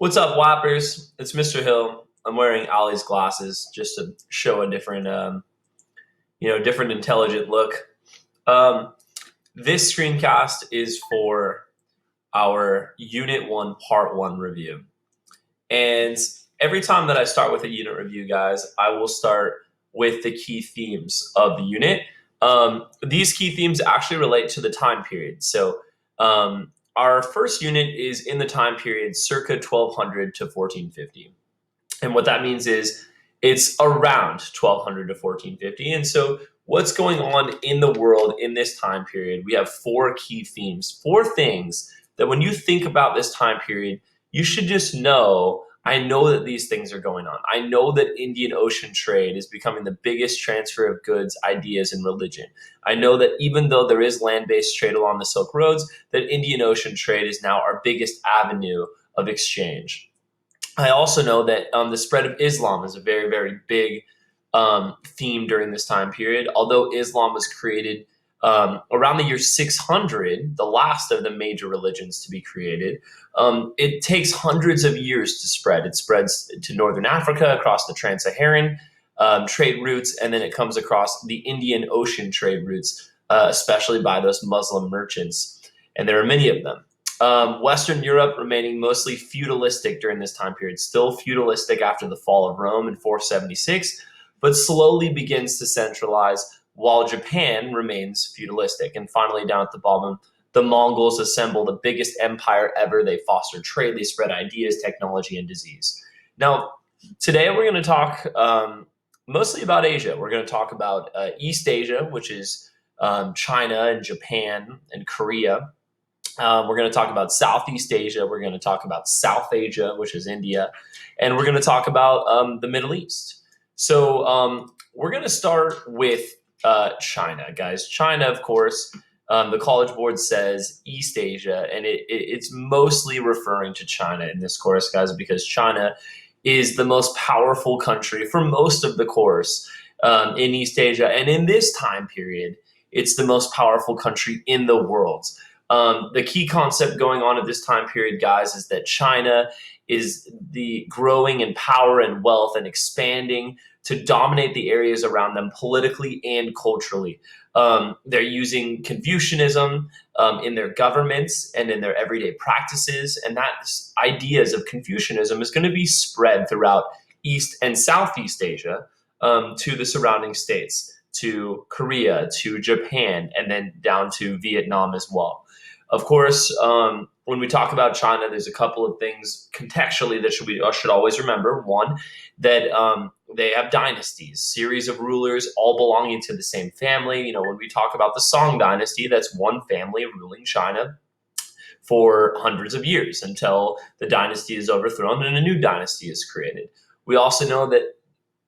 What's up, Whoppers? It's Mr. Hill. I'm wearing Ollie's glasses just to show a different, different intelligent look. Um, this screencast is for our Unit 1, Part 1 review. And every time that I start with a unit review, guys, I will start with the key themes of the unit. These key themes actually relate to the time period. So, our first unit is in the time period circa 1200 to 1450. And what that means is it's around 1200 to 1450. And so, what's going on in the world in this time period? We have four key themes, four things that when you think about this time period, you should just know. I know that these things are going on. I know that Indian Ocean trade is becoming the biggest transfer of goods, ideas, and religion. I know that even though there is land-based trade along the Silk Roads, that Indian Ocean trade is now our biggest avenue of exchange. I also know that the spread of Islam is a very, very big theme during this time period. Although Islam was created around the year 600, the last of the major religions to be created, it takes hundreds of years to spread. It spreads to Northern Africa, across the Trans-Saharan trade routes, and then it comes across the Indian Ocean trade routes, especially by those Muslim merchants. And there are many of them. Western Europe remaining mostly feudalistic during this time period, still feudalistic after the fall of Rome in 476, but slowly begins to centralize, while Japan remains feudalistic. And finally, down at the bottom, the Mongols assemble the biggest empire ever. They foster trade, they spread ideas, technology, and disease. Now, today we're going to talk mostly about Asia. We're going to talk about East Asia, which is China and Japan and Korea. We're going to talk about Southeast Asia. We're going to talk about South Asia, which is India. And we're going to talk about the Middle East. So we're going to start with China, guys. China, of course, the College Board says East Asia, and it's mostly referring to China in this course, guys, because China is the most powerful country for most of the course in East Asia. And in this time period, it's the most powerful country in the world. The key concept going on at this time period, guys, is that China is the growing in power and wealth and expanding to dominate the areas around them politically and culturally. They're using Confucianism in their governments and in their everyday practices, and that ideas of Confucianism is going to be spread throughout East and Southeast Asia to the surrounding states, to Korea, to Japan, and then down to Vietnam as well. Of course, when we talk about China, there's a couple of things contextually that should always remember. One, that they have dynasties, series of rulers, all belonging to the same family. You know, when we talk about the Song dynasty, that's one family ruling China for hundreds of years until the dynasty is overthrown and a new dynasty is created. We also know that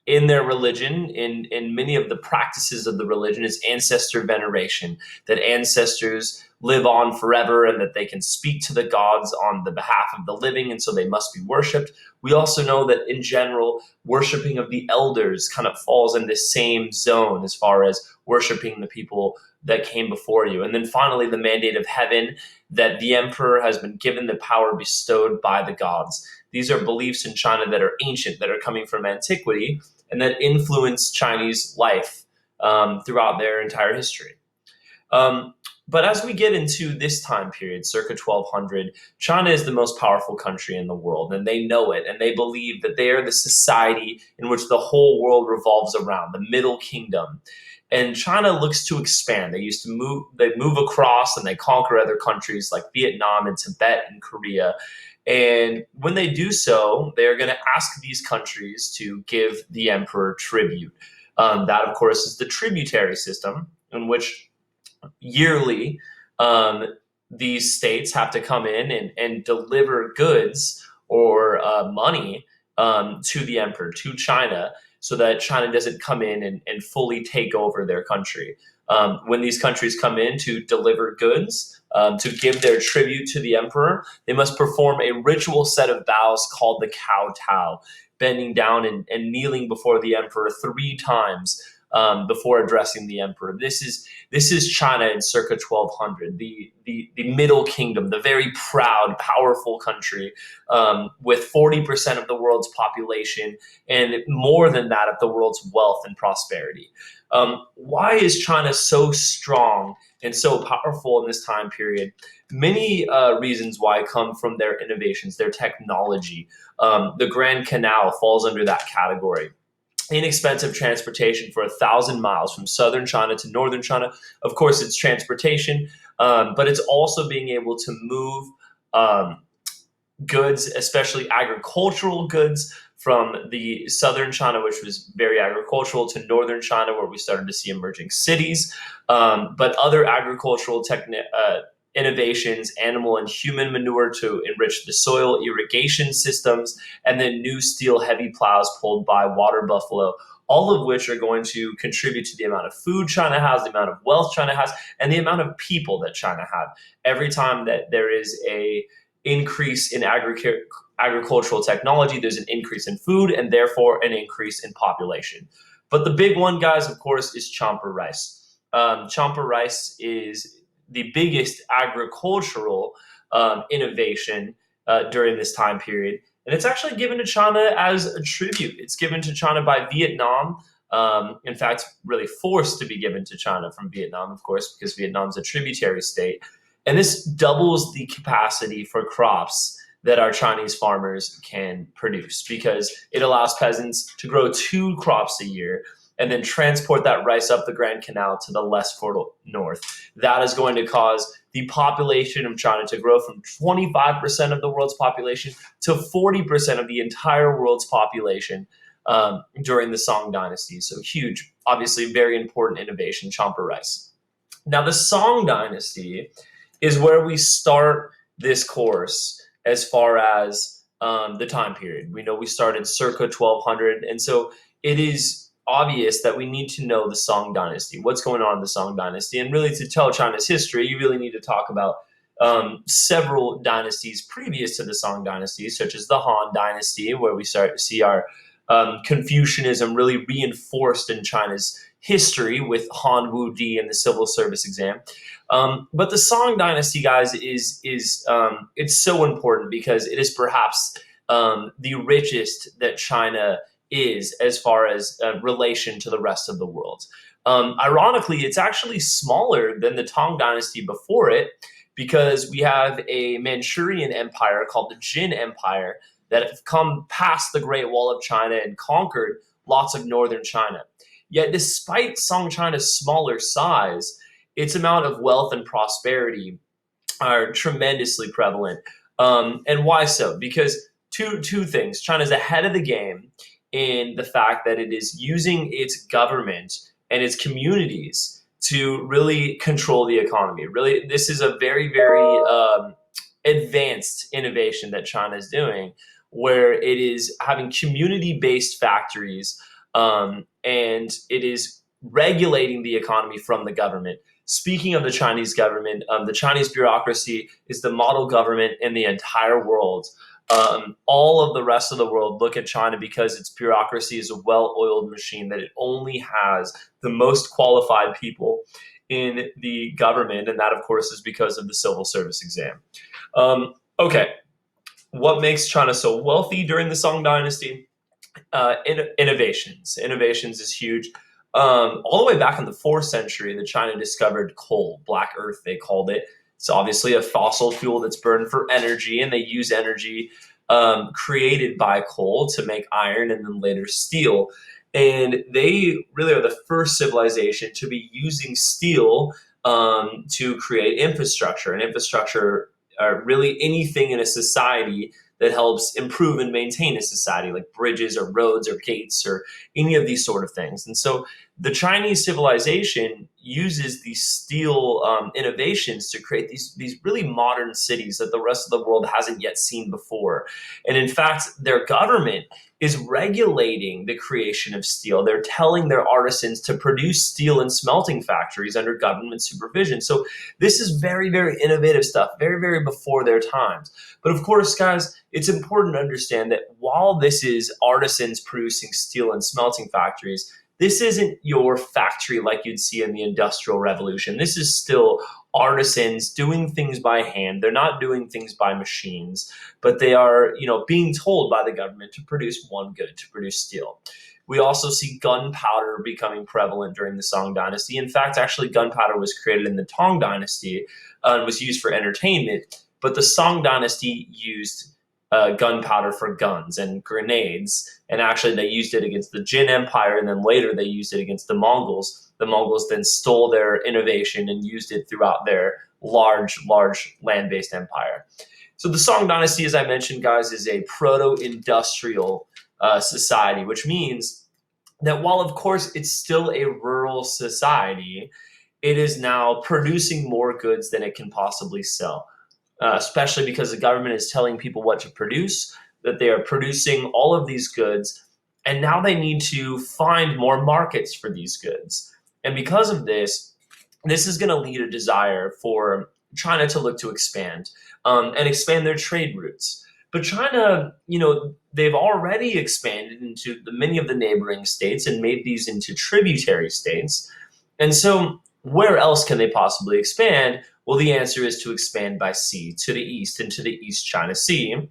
in their religion, in many of the practices of the religion, is ancestor veneration, that ancestors live on forever and that they can speak to the gods on the behalf of the living, and so they must be worshipped. We also know that in general, worshiping of the elders kind of falls in the same zone as far as worshiping the people that came before you. And then finally, the mandate of heaven, that the emperor has been given the power bestowed by the gods. These are beliefs in China that are ancient, that are coming from antiquity, and that influence Chinese life throughout their entire history. But as we get into this time period, circa 1200, China is the most powerful country in the world, and they know it, and they believe that they are the society in which the whole world revolves around, the Middle Kingdom. And China looks to expand. They move across and they conquer other countries like Vietnam and Tibet and Korea. And when they do so, they're going to ask these countries to give the emperor tribute. That, of course, is the tributary system in which yearly these states have to come in and deliver goods or money to the emperor, to China, so that China doesn't come in and fully take over their country. When these countries come in to deliver goods, to give their tribute to the emperor, they must perform a ritual set of vows called the kowtow, bending down and kneeling before the emperor 3 times before addressing the emperor. This is China in circa 1200, the Middle Kingdom, the very proud, powerful country with 40% of the world's population and more than that of the world's wealth and prosperity. Why is China so strong and so powerful in this time period? Many reasons why come from their innovations, their technology. The Grand Canal falls under that category. Inexpensive transportation for 1,000 miles from southern China to northern China. Of course, it's transportation, but it's also being able to move um, goods, especially agricultural goods, from the southern China, which was very agricultural, to northern China, where we started to see emerging cities. But other agricultural innovations, animal and human manure to enrich the soil, irrigation systems, and then new steel heavy plows pulled by water buffalo, all of which are going to contribute to the amount of food China has, the amount of wealth China has, and the amount of people that China have. Every time that there is a increase in agricultural technology, there's an increase in food and therefore an increase in population. But the big one, guys, of course, is champa rice. Champa rice is the biggest agricultural innovation during this time period. And it's actually given to China as a tribute. It's given to China by Vietnam. In fact, really forced to be given to China from Vietnam, of course, because Vietnam's a tributary state. And this doubles the capacity for crops that our Chinese farmers can produce, because it allows peasants to grow 2 crops a year and then transport that rice up the Grand Canal to the less fertile north. That is going to cause the population of China to grow from 25% of the world's population to 40% of the entire world's population during the Song Dynasty. So huge, obviously very important innovation, champa rice. Now, the Song Dynasty is where we start this course as far as the time period. We know we started circa 1200, and so it is obvious that we need to know the Song Dynasty, what's going on in the Song Dynasty. And really, to tell China's history, you really need to talk about several dynasties previous to the Song Dynasty, such as the Han Dynasty, where we start to see our Confucianism really reinforced in China's history with Han Wu Di and the civil service exam. But the Song Dynasty, guys, is it's so important because it is perhaps the richest that China is as far as relation to the rest of the world. Ironically, it's actually smaller than the Tang Dynasty before it, because we have a Manchurian empire called the Jin Empire that have come past the Great Wall of China and conquered lots of northern China. Yet, despite Song China's smaller size, its amount of wealth and prosperity are tremendously prevalent. And why so? Because two things. China's ahead of the game in the fact that it is using its government and its communities to really control the economy. Really, this is a very, very advanced innovation that China is doing, where it is having community-based factories and it is regulating the economy from the government. Speaking of the Chinese government, the Chinese bureaucracy is the model government in the entire world. All of the rest of the world look at China because its bureaucracy is a well-oiled machine, that it only has the most qualified people in the government, and that, of course, is because of the civil service exam. Okay, what makes China so wealthy during the Song Dynasty? Innovations. Innovations is huge. All the way back in the 4th century, the China discovered coal, black earth, they called it. It's obviously a fossil fuel that's burned for energy, and they use energy created by coal to make iron and then later steel. And they really are the first civilization to be using steel to create infrastructure. And infrastructure are really anything in a society that helps improve and maintain a society, like bridges or roads or gates or any of these sort of things. And so the Chinese civilization uses these steel innovations to create these really modern cities that the rest of the world hasn't yet seen before. And in fact, their government is regulating the creation of steel. They're telling their artisans to produce steel in smelting factories under government supervision. So this is very, very innovative stuff, very, very before their times. But of course, guys, it's important to understand that while this is artisans producing steel in smelting factories, this isn't your factory like you'd see in the Industrial Revolution. This is still artisans doing things by hand. They're not doing things by machines, but they are, being told by the government to produce one good, to produce steel. We also see gunpowder becoming prevalent during the Song Dynasty. In fact, actually, gunpowder was created in the Tang Dynasty and was used for entertainment, but the Song Dynasty used gunpowder for guns and grenades. And actually, they used it against the Jin Empire, and then later they used it against the Mongols. The Mongols then stole their innovation and used it throughout their large land-based empire. So the Song Dynasty, as I mentioned, guys, is a proto-industrial society, which means that while, of course, it's still a rural society, it is now producing more goods than it can possibly sell, especially because the government is telling people what to produce, that they are producing all of these goods, and now they need to find more markets for these goods. And because of this, this is going to lead a desire for China to look to expand and expand their trade routes. But China, they've already expanded into many of the neighboring states and made these into tributary states. And so where else can they possibly expand? Well, the answer is to expand by sea to the east, into the East China Sea.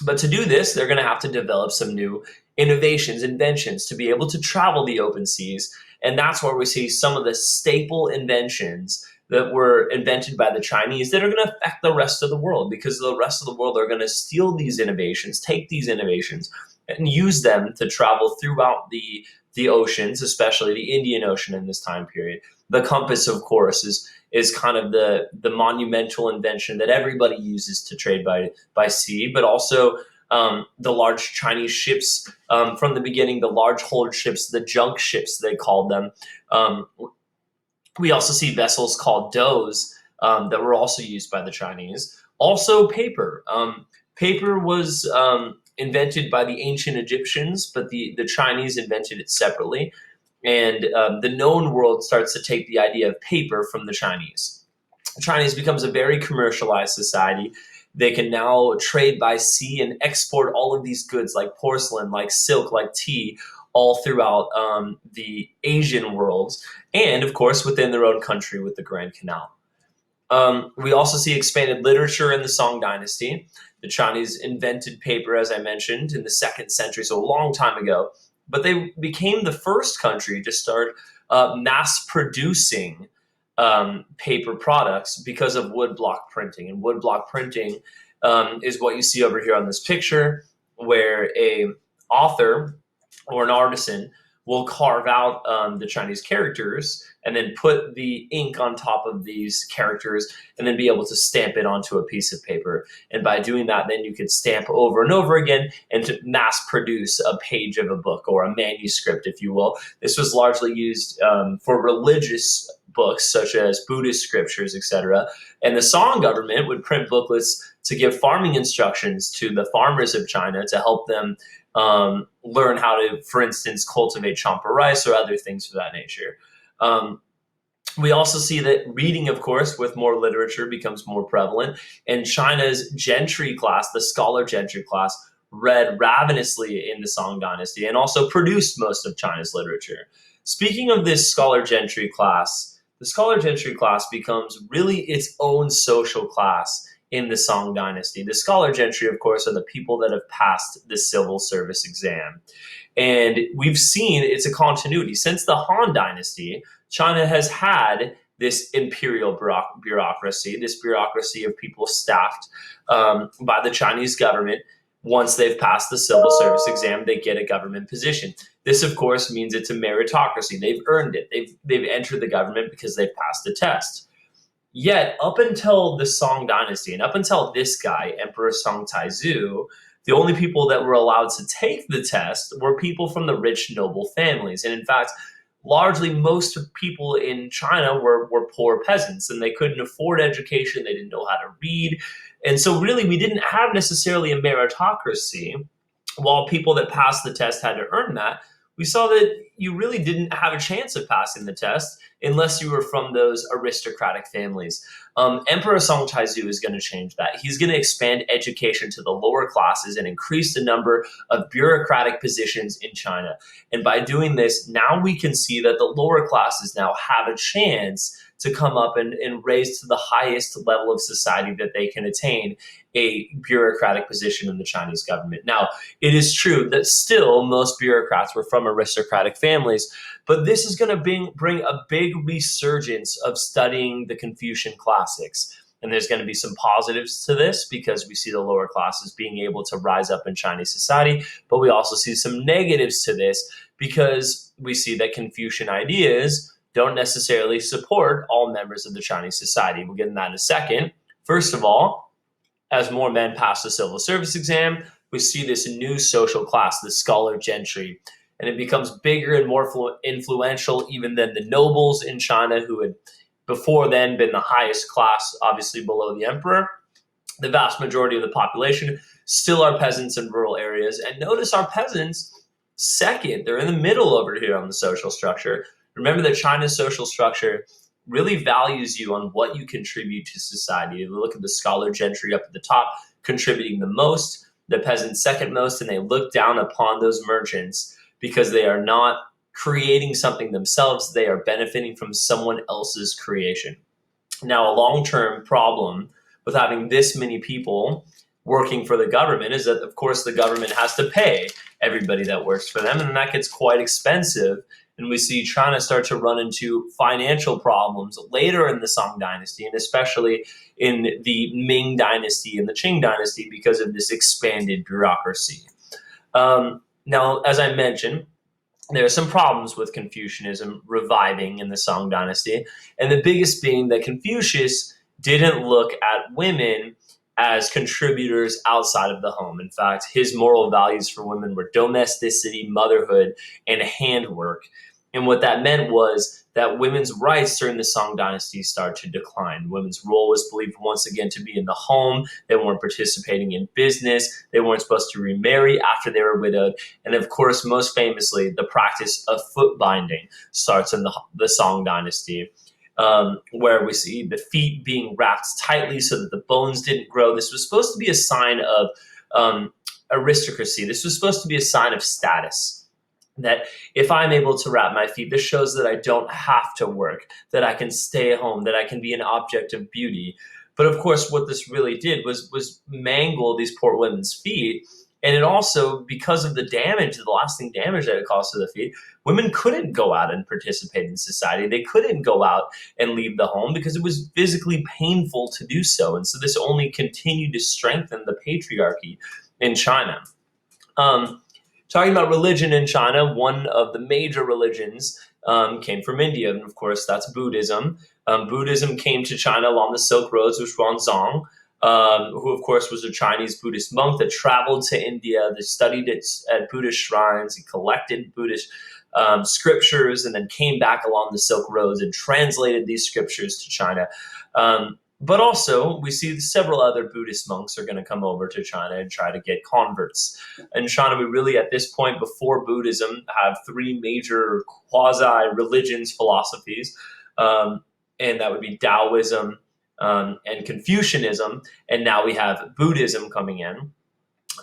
But to do this, they're going to have to develop some new innovations, inventions to be able to travel the open seas. And that's where we see some of the staple inventions that were invented by the Chinese that are going to affect the rest of the world, because the rest of the world are going to steal these innovations, take these innovations, and use them to travel throughout the oceans, especially the Indian Ocean in this time period. The compass, of course, is kind of the monumental invention that everybody uses to trade by sea, but also the large Chinese ships from the beginning, the large hold ships, the junk ships, they called them. We also see vessels called doughs that were also used by the Chinese. Also paper. Paper was invented by the ancient Egyptians, but the Chinese invented it separately. And the known world starts to take the idea of paper from the Chinese. The Chinese becomes a very commercialized society. They can now trade by sea and export all of these goods like porcelain, like silk, like tea, all throughout the Asian world, and of course within their own country with the Grand Canal. We also see expanded literature in the Song Dynasty. The Chinese invented paper, as I mentioned, in the 2nd century, so a long time ago. But they became the first country to start mass producing paper products because of woodblock printing. And woodblock printing is what you see over here on this picture, where a author or an artisan will carve out the Chinese characters and then put the ink on top of these characters and then be able to stamp it onto a piece of paper. And by doing that, then you could stamp over and over again and to mass produce a page of a book or a manuscript, if you will. This was largely used for religious books such as Buddhist scriptures, etc. And the Song government would print booklets to give farming instructions to the farmers of China to help them learn how to, for instance, cultivate champa rice or other things of that nature. We also see that reading, of course, with more literature becomes more prevalent, and China's gentry class, the scholar gentry class, read ravenously in the Song Dynasty and also produced most of China's literature. Speaking of this scholar gentry class, the scholar gentry class becomes really its own social class in the Song Dynasty. The scholar gentry, of course, are the people that have passed the civil service exam. And we've seen it's a continuity. Since the Han Dynasty, China has had this imperial bureaucracy, this bureaucracy of people staffed by the Chinese government. Once they've passed the civil service exam, they get a government position. This, of course, means it's a meritocracy. They've earned it. They've entered the government because they've passed the test. Yet, up until the Song Dynasty, and up until this guy, Emperor Song Taizu, the only people that were allowed to take the test were people from the rich noble families. And in fact, largely most people in China were poor peasants, and they couldn't afford education. They didn't know how to read. And so really, we didn't have necessarily a meritocracy. While people that passed the test had to earn that, we saw that you really didn't have a chance of passing the test unless you were from those aristocratic families. Emperor Song Taizu is going to change that. He's going to expand education to the lower classes and increase the number of bureaucratic positions in China. And by doing this, now we can see that the lower classes now have a chance to come up and raise to the highest level of society that they can attain a bureaucratic position in the Chinese government. Now, it is true that still most bureaucrats were from aristocratic families, but this is going to bring a big resurgence of studying the Confucian classics. And there's going to be some positives to this because we see the lower classes being able to rise up in Chinese society, but we also see some negatives to this because we see that Confucian ideas don't necessarily support all members of the Chinese society. We'll get into that in a second. First of all, as more men pass the civil service exam, we see this new social class, the scholar gentry, and it becomes bigger and more influential even than the nobles in China, who had before then been the highest class, obviously below the emperor. The vast majority of the population still are peasants in rural areas. And notice our peasants, second, they're in the middle over here on the social structure. Remember that China's social structure really values you on what you contribute to society. If you look at the scholar gentry up at the top, contributing the most, the peasants second most, and they look down upon those merchants because they are not creating something themselves, they are benefiting from someone else's creation. Now, a long-term problem with having this many people working for the government is that, of course, the government has to pay everybody that works for them, and that gets quite expensive. And we see China start to run into financial problems later in the Song dynasty, and especially in the Ming dynasty and the Qing dynasty because of this expanded bureaucracy. Now, as I mentioned, there are some problems with Confucianism reviving in the Song dynasty, and the biggest being that Confucius didn't look at women as contributors outside of the home. In fact, his moral values for women were domesticity, motherhood, and handwork. And what that meant was that women's rights during the Song dynasty started to decline. Women's role was believed once again to be in the home. They weren't participating in business. They weren't supposed to remarry after they were widowed. And of course, most famously, the practice of foot binding starts in the Song dynasty. Where we see the feet being wrapped tightly so that the bones didn't grow. This was supposed to be a sign of aristocracy. This was supposed to be a sign of status. That if I'm able to wrap my feet, this shows that I don't have to work, that I can stay at home, that I can be an object of beauty. But of course, what this really did was mangle these poor women's feet. And it also, because of the damage, the lasting damage that it caused to the feet, women couldn't go out and participate in society. They couldn't go out and leave the home because it was physically painful to do so. And so this only continued to strengthen the patriarchy in China. Talking about religion in China, one of the major religions came from India, and of course that's Buddhism. Buddhism came to China along the Silk Roads with Xuanzang, who of course was a Chinese Buddhist monk that traveled to India. They studied it at Buddhist shrines. He collected Buddhist scriptures and then came back along the Silk Roads and translated these scriptures to China. But also, we see several other Buddhist monks are going to come over to China and try to get converts. In China, we really, at this point, before Buddhism, have three major quasi-religions, philosophies, and that would be Taoism and Confucianism, and now we have Buddhism coming in.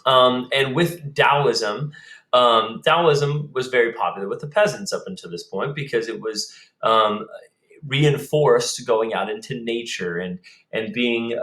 And with Taoism, Taoism was very popular with the peasants up until this point because it was reinforced going out into nature and being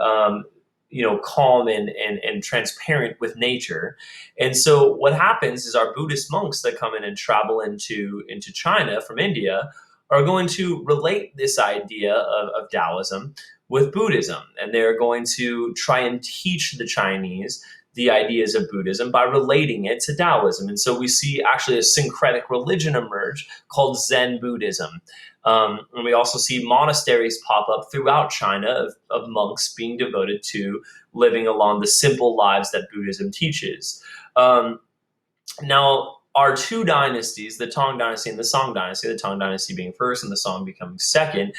calm and transparent with nature. And so what happens is our Buddhist monks that come in and travel into China from India are going to relate this idea of Taoism with Buddhism, and they're going to try and teach the Chinese the ideas of Buddhism by relating it to Taoism. And so we see actually a syncretic religion emerge called Zen Buddhism. And we also see monasteries pop up throughout China of monks being devoted to living along the simple lives that Buddhism teaches. Now, our two dynasties, the Tang dynasty and the Song dynasty, the Tang dynasty being first and the Song becoming second,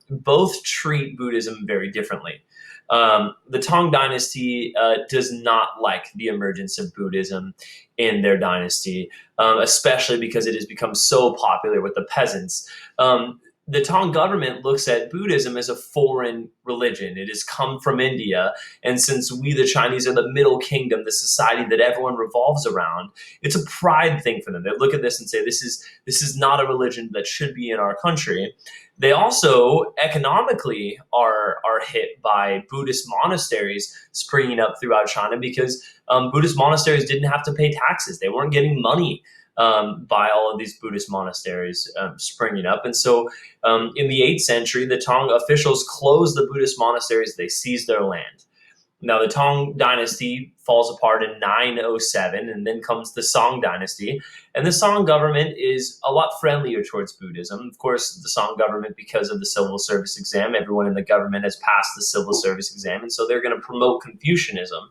both treat Buddhism very differently. The Tang Dynasty does not like the emergence of Buddhism in their dynasty, especially because it has become so popular with the peasants. The Tang government looks at Buddhism as a foreign religion. It has come from India. And since we, the Chinese, are the middle kingdom, the society that everyone revolves around, it's a pride thing for them. They look at this and say, this is not a religion that should be in our country. They also economically are hit by Buddhist monasteries springing up throughout China because Buddhist monasteries didn't have to pay taxes. They weren't getting money by all of these Buddhist monasteries springing up. And so in the 8th century, the Tang officials closed the Buddhist monasteries. They seized their land. Now, the Tang dynasty falls apart in 907, and then comes the Song dynasty. And the Song government is a lot friendlier towards Buddhism. Of course, the Song government, because of the civil service exam, everyone in the government has passed the civil service exam, and so they're going to promote Confucianism.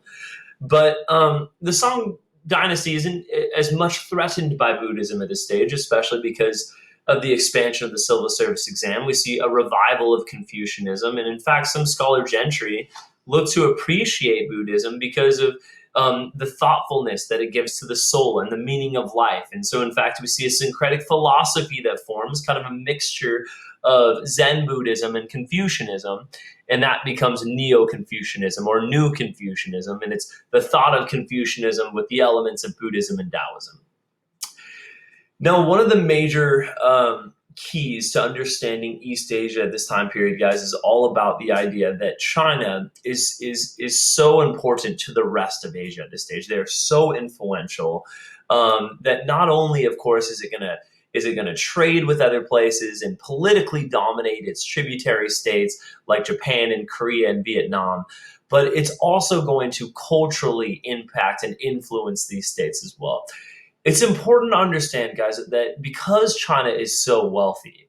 But the Song dynasty isn't as much threatened by Buddhism at this stage, especially because of the expansion of the civil service exam. We see a revival of Confucianism, and in fact, some scholar gentry look to appreciate Buddhism because of the thoughtfulness that it gives to the soul and the meaning of life. And so, in fact, we see a syncretic philosophy that forms kind of a mixture of Zen Buddhism and Confucianism, and that becomes Neo-Confucianism or New Confucianism, and it's the thought of Confucianism with the elements of Buddhism and Taoism. Now, one of the major keys to understanding East Asia at this time period, guys, is all about the idea that China is so important to the rest of Asia at this stage. They're so influential that not only, of course, is it going to trade with other places and politically dominate its tributary states like Japan and Korea and Vietnam, but it's also going to culturally impact and influence these states as well. It's important to understand, guys, that because China is so wealthy,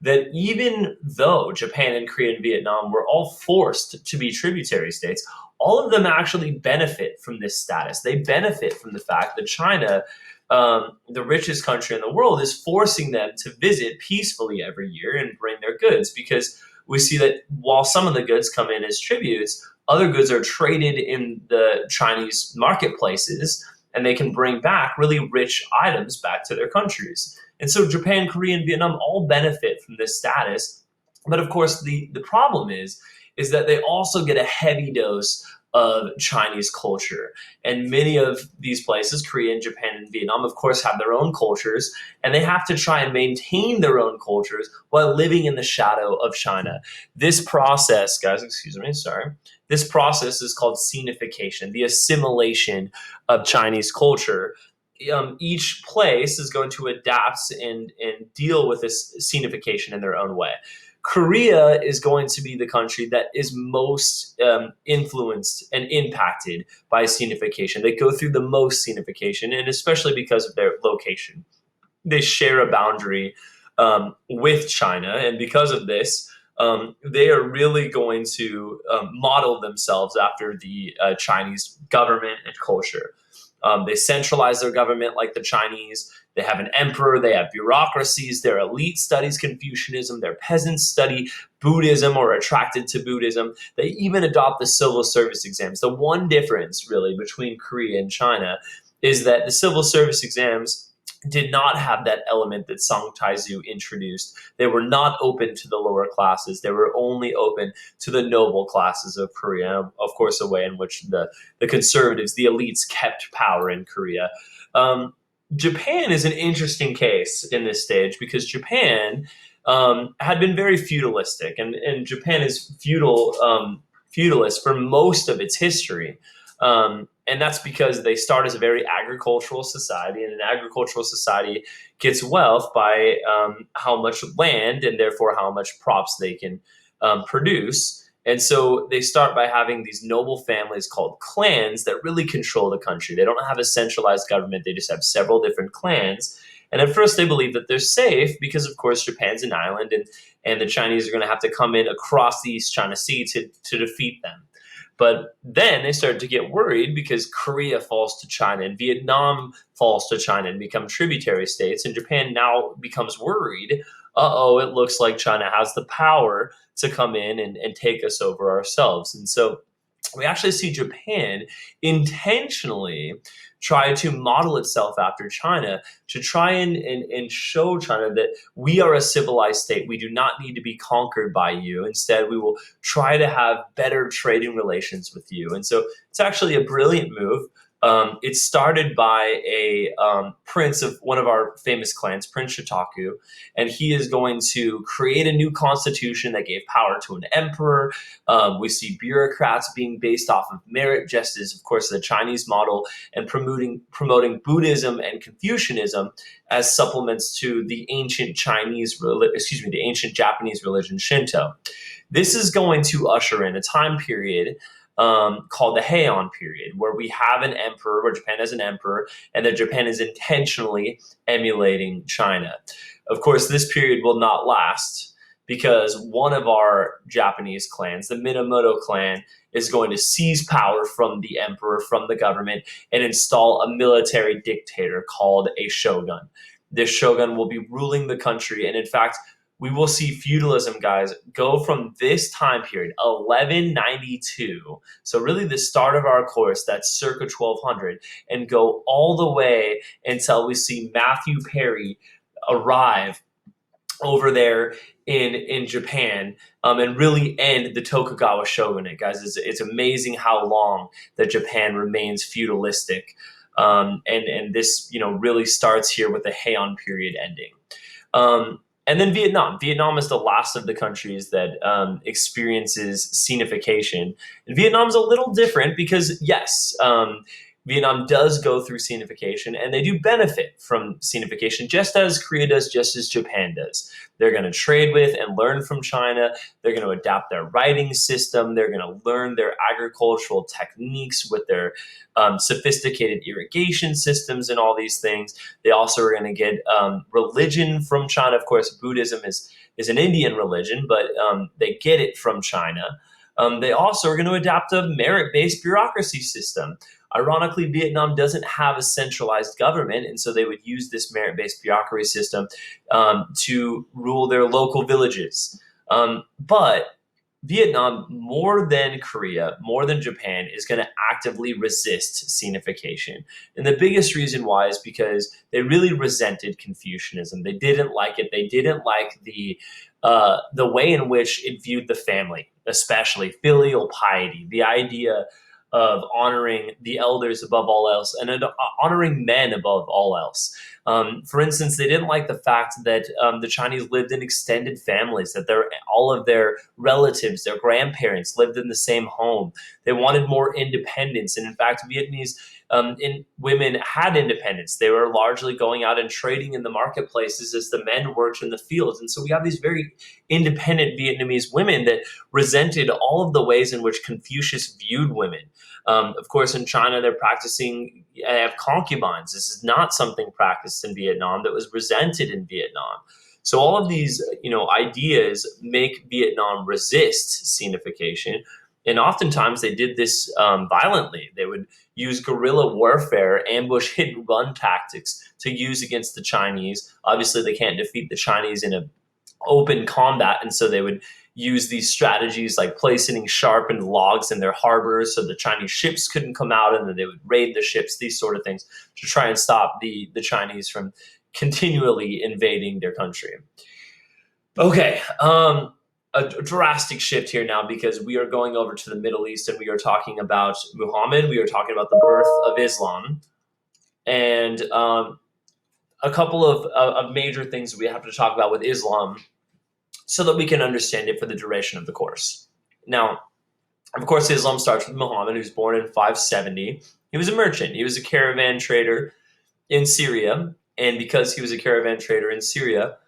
that even though Japan and Korea and Vietnam were all forced to be tributary states, all of them actually benefit from this status. They benefit from the fact that China, the richest country in the world, is forcing them to visit peacefully every year and bring their goods, because we see that while some of the goods come in as tributes, other goods are traded in the Chinese marketplaces, and they can bring back really rich items back to their countries. And so Japan, Korea, and Vietnam all benefit from this status. But of course, the problem is that they also get a heavy dose of Chinese culture. And many of these places, Korea, Japan, and Vietnam, of course, have their own cultures, and they have to try and maintain their own cultures while living in the shadow of China. This process, guys, this process is called sinification, the assimilation of Chinese culture. Each place is going to adapt and deal with this sinification in their own way. Korea is going to be the country that is most influenced and impacted by sinification. They go through the most sinification, and especially because of their location. They share a boundary with China, and because of this, they are really going to model themselves after the Chinese government and culture. They centralize their government like the Chinese. They have an emperor. They have bureaucracies. Their elite studies Confucianism. Their peasants study Buddhism or are attracted to Buddhism. They even adopt the civil service exams. The one difference, really, between Korea and China is that the civil service exams did not have that element that Song Taizu introduced. They were not open to the lower classes. They were only open to the noble classes of Korea. Of course, a way in which the conservatives, the elites, kept power in Korea. Japan is an interesting case in this stage because Japan had been very feudalistic, and Japan is feudalist for most of its history. And that's because they start as a very agricultural society, and an agricultural society gets wealth by how much land and therefore how much crops they can produce. And so they start by having these noble families called clans that really control the country. They don't have a centralized government. They just have several different clans. And at first they believe that they're safe because, of course, Japan's an island, and the Chinese are going to have to come in across the East China Sea to defeat them. But then they started to get worried because Korea falls to China and Vietnam falls to China and become tributary states. And Japan now becomes worried it looks like China has the power to come in and take us over ourselves. And so we actually see Japan intentionally try to model itself after China to try and show China that we are a civilized state. We do not need to be conquered by you. Instead, we will try to have better trading relations with you. And so it's actually a brilliant move. It's started by a prince of one of our famous clans, Prince Shotaku, and he is going to create a new constitution that gave power to an emperor. We see bureaucrats being based off of merit, just as, of course, the Chinese model, and promoting Buddhism and Confucianism as supplements to the ancient the ancient Japanese religion Shinto. This is going to usher in a time period called the Heian period, where we have an emperor, where Japan has an emperor, and that Japan is intentionally emulating China. Of course, this period will not last because one of our Japanese clans, the Minamoto clan, is going to seize power from the emperor, from the government, and install a military dictator called a shogun. This shogun will be ruling the country, and in fact, we will see feudalism, guys, go from this time period, 1192, so really the start of our course, that's circa 1200, and go all the way until we see Matthew Perry arrive over there in Japan, and really end the Tokugawa shogunate, guys. It's amazing how long that Japan remains feudalistic, and this really starts here with the Heian period ending. And then Vietnam. Vietnam is the last of the countries that experiences scenification. And Vietnam's a little different because, yes, Vietnam does go through scenification, and they do benefit from scenification, just as Korea does, just as Japan does. They're going to trade with and learn from China. They're going to adapt their writing system. They're going to learn their agricultural techniques with their sophisticated irrigation systems and all these things. They also are going to get religion from China. Of course, Buddhism is an Indian religion, but they get it from China. They also are going to adapt a merit-based bureaucracy system. Ironically, Vietnam doesn't have a centralized government, and so they would use this merit-based bureaucracy system to rule their local villages. But Vietnam, more than Korea, more than Japan, is going to actively resist scenification. And the biggest reason why is because they really resented Confucianism. They didn't like it. They didn't like the way in which it viewed the family, especially filial piety, the idea of honoring the elders above all else, and honoring men above all else. For instance, they didn't like the fact that the Chinese lived in extended families, that all of their relatives, their grandparents lived in the same home. They wanted more independence. And in fact, Vietnamese women had independence. They were largely going out and trading in the marketplaces as the men worked in the fields. And so we have these very independent Vietnamese women that resented all of the ways in which Confucius viewed women. Of course, in China, they're practicing concubines. This is not something practiced in Vietnam, that was resented in Vietnam. So all of these, ideas make Vietnam resist scenification. And oftentimes they did this violently. They would use guerrilla warfare, ambush, hit and run tactics to use against the Chinese. Obviously, they can't defeat the Chinese in an open combat, and so they would use these strategies like placing sharpened logs in their harbors so the Chinese ships couldn't come out, and then they would raid the ships, these sort of things, to try and stop the Chinese from continually invading their country. Okay, a drastic shift here now, because we are going over to the Middle East and we are talking about Muhammad. We are talking about the birth of Islam, and a couple of major things we have to talk about with Islam so that we can understand it for the duration of the course. Now, of course, Islam starts with Muhammad, who's born in 570. He was a merchant. He was a caravan trader in Syria, and because he was a caravan trader in Syria,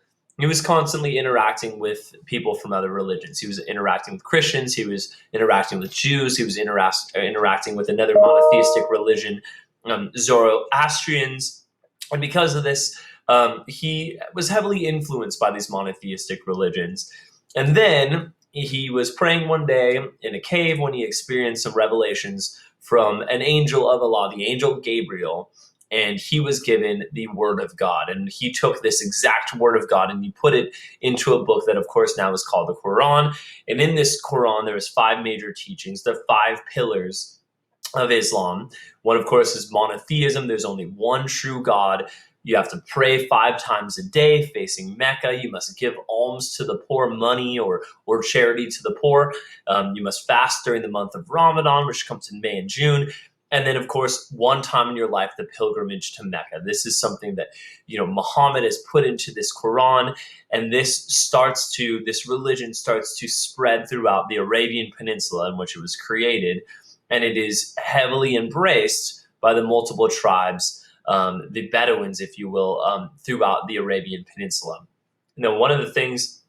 he was constantly interacting with people from other religions. He was interacting with Christians. He was interacting with Jews. He was interacting with another monotheistic religion, Zoroastrians. And because of this, he was heavily influenced by these monotheistic religions. And then he was praying one day in a cave when he experienced some revelations from an angel of Allah, the angel Gabriel. and he was given the word of God. And he took this exact word of God and he put it into a book that, of course, now is called the Quran. And in this Quran, there is 5 major teachings, the 5 pillars of Islam. One, of course, is monotheism. There's only one true God. You have to pray 5 times a day facing Mecca. You must give alms to the poor, money or charity to the poor. You must fast during the month of Ramadan, which comes in May and June. And then, of course, one time in your life, the pilgrimage to Mecca. This is something that, Muhammad has put into this Quran, and this religion starts to spread throughout the Arabian Peninsula in which it was created, and it is heavily embraced by the multiple tribes, the Bedouins, if you will, throughout the Arabian Peninsula. One of the things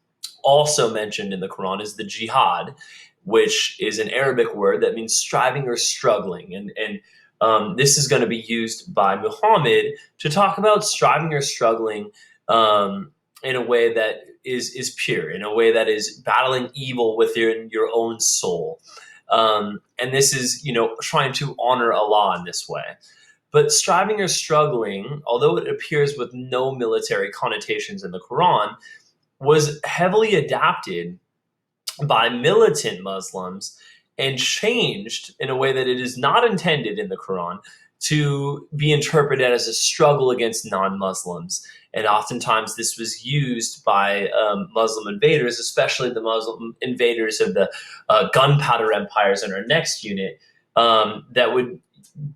also mentioned in the Quran is the jihad, which is an Arabic word that means striving or struggling. And this is going to be used by Muhammad to talk about striving or struggling in a way that is pure, in a way that is battling evil within your own soul. And this is, trying to honor Allah in this way. But striving or struggling, although it appears with no military connotations in the Quran, was heavily adapted by militant Muslims and changed in a way that it is not intended in the Quran to be interpreted as a struggle against non-Muslims. And oftentimes this was used by Muslim invaders, especially the Muslim invaders of the gunpowder empires in our next unit, that would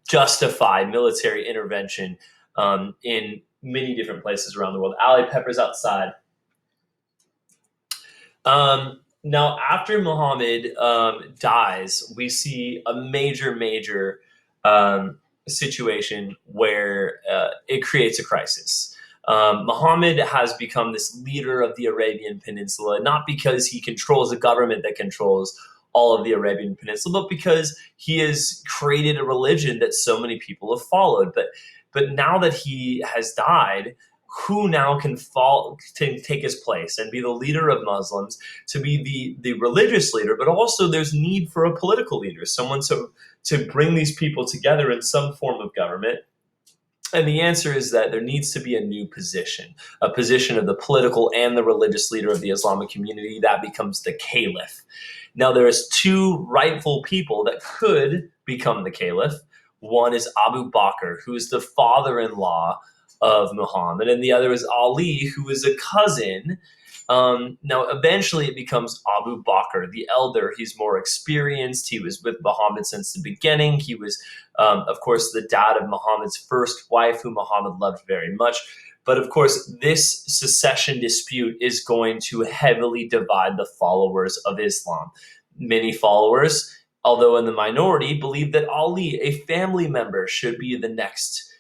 justify military intervention in many different places around the world. Ali Pepper's outside. Now, after Muhammad dies, we see a major situation where it creates a crisis. Muhammad has become this leader of the Arabian Peninsula, not because he controls a government that controls all of the Arabian Peninsula, but because he has created a religion that so many people have followed. But now that he has died, who now can take his place and be the leader of Muslims, to be the religious leader, but also there's need for a political leader, someone to bring these people together in some form of government. And the answer is that there needs to be a new position, a position of the political and the religious leader of the Islamic community that becomes the caliph. Now, there's 2 rightful people that could become the caliph. One is Abu Bakr, who is the father-in-law of Muhammad, and the other is Ali, who is a cousin. Now, eventually it becomes Abu Bakr, the elder. He's more experienced. He was with Muhammad since the beginning. He was, of course, the dad of Muhammad's first wife, who Muhammad loved very much. But of course, this succession dispute is going to heavily divide the followers of Islam. Many followers, although in the minority, believe that Ali, a family member, should be the next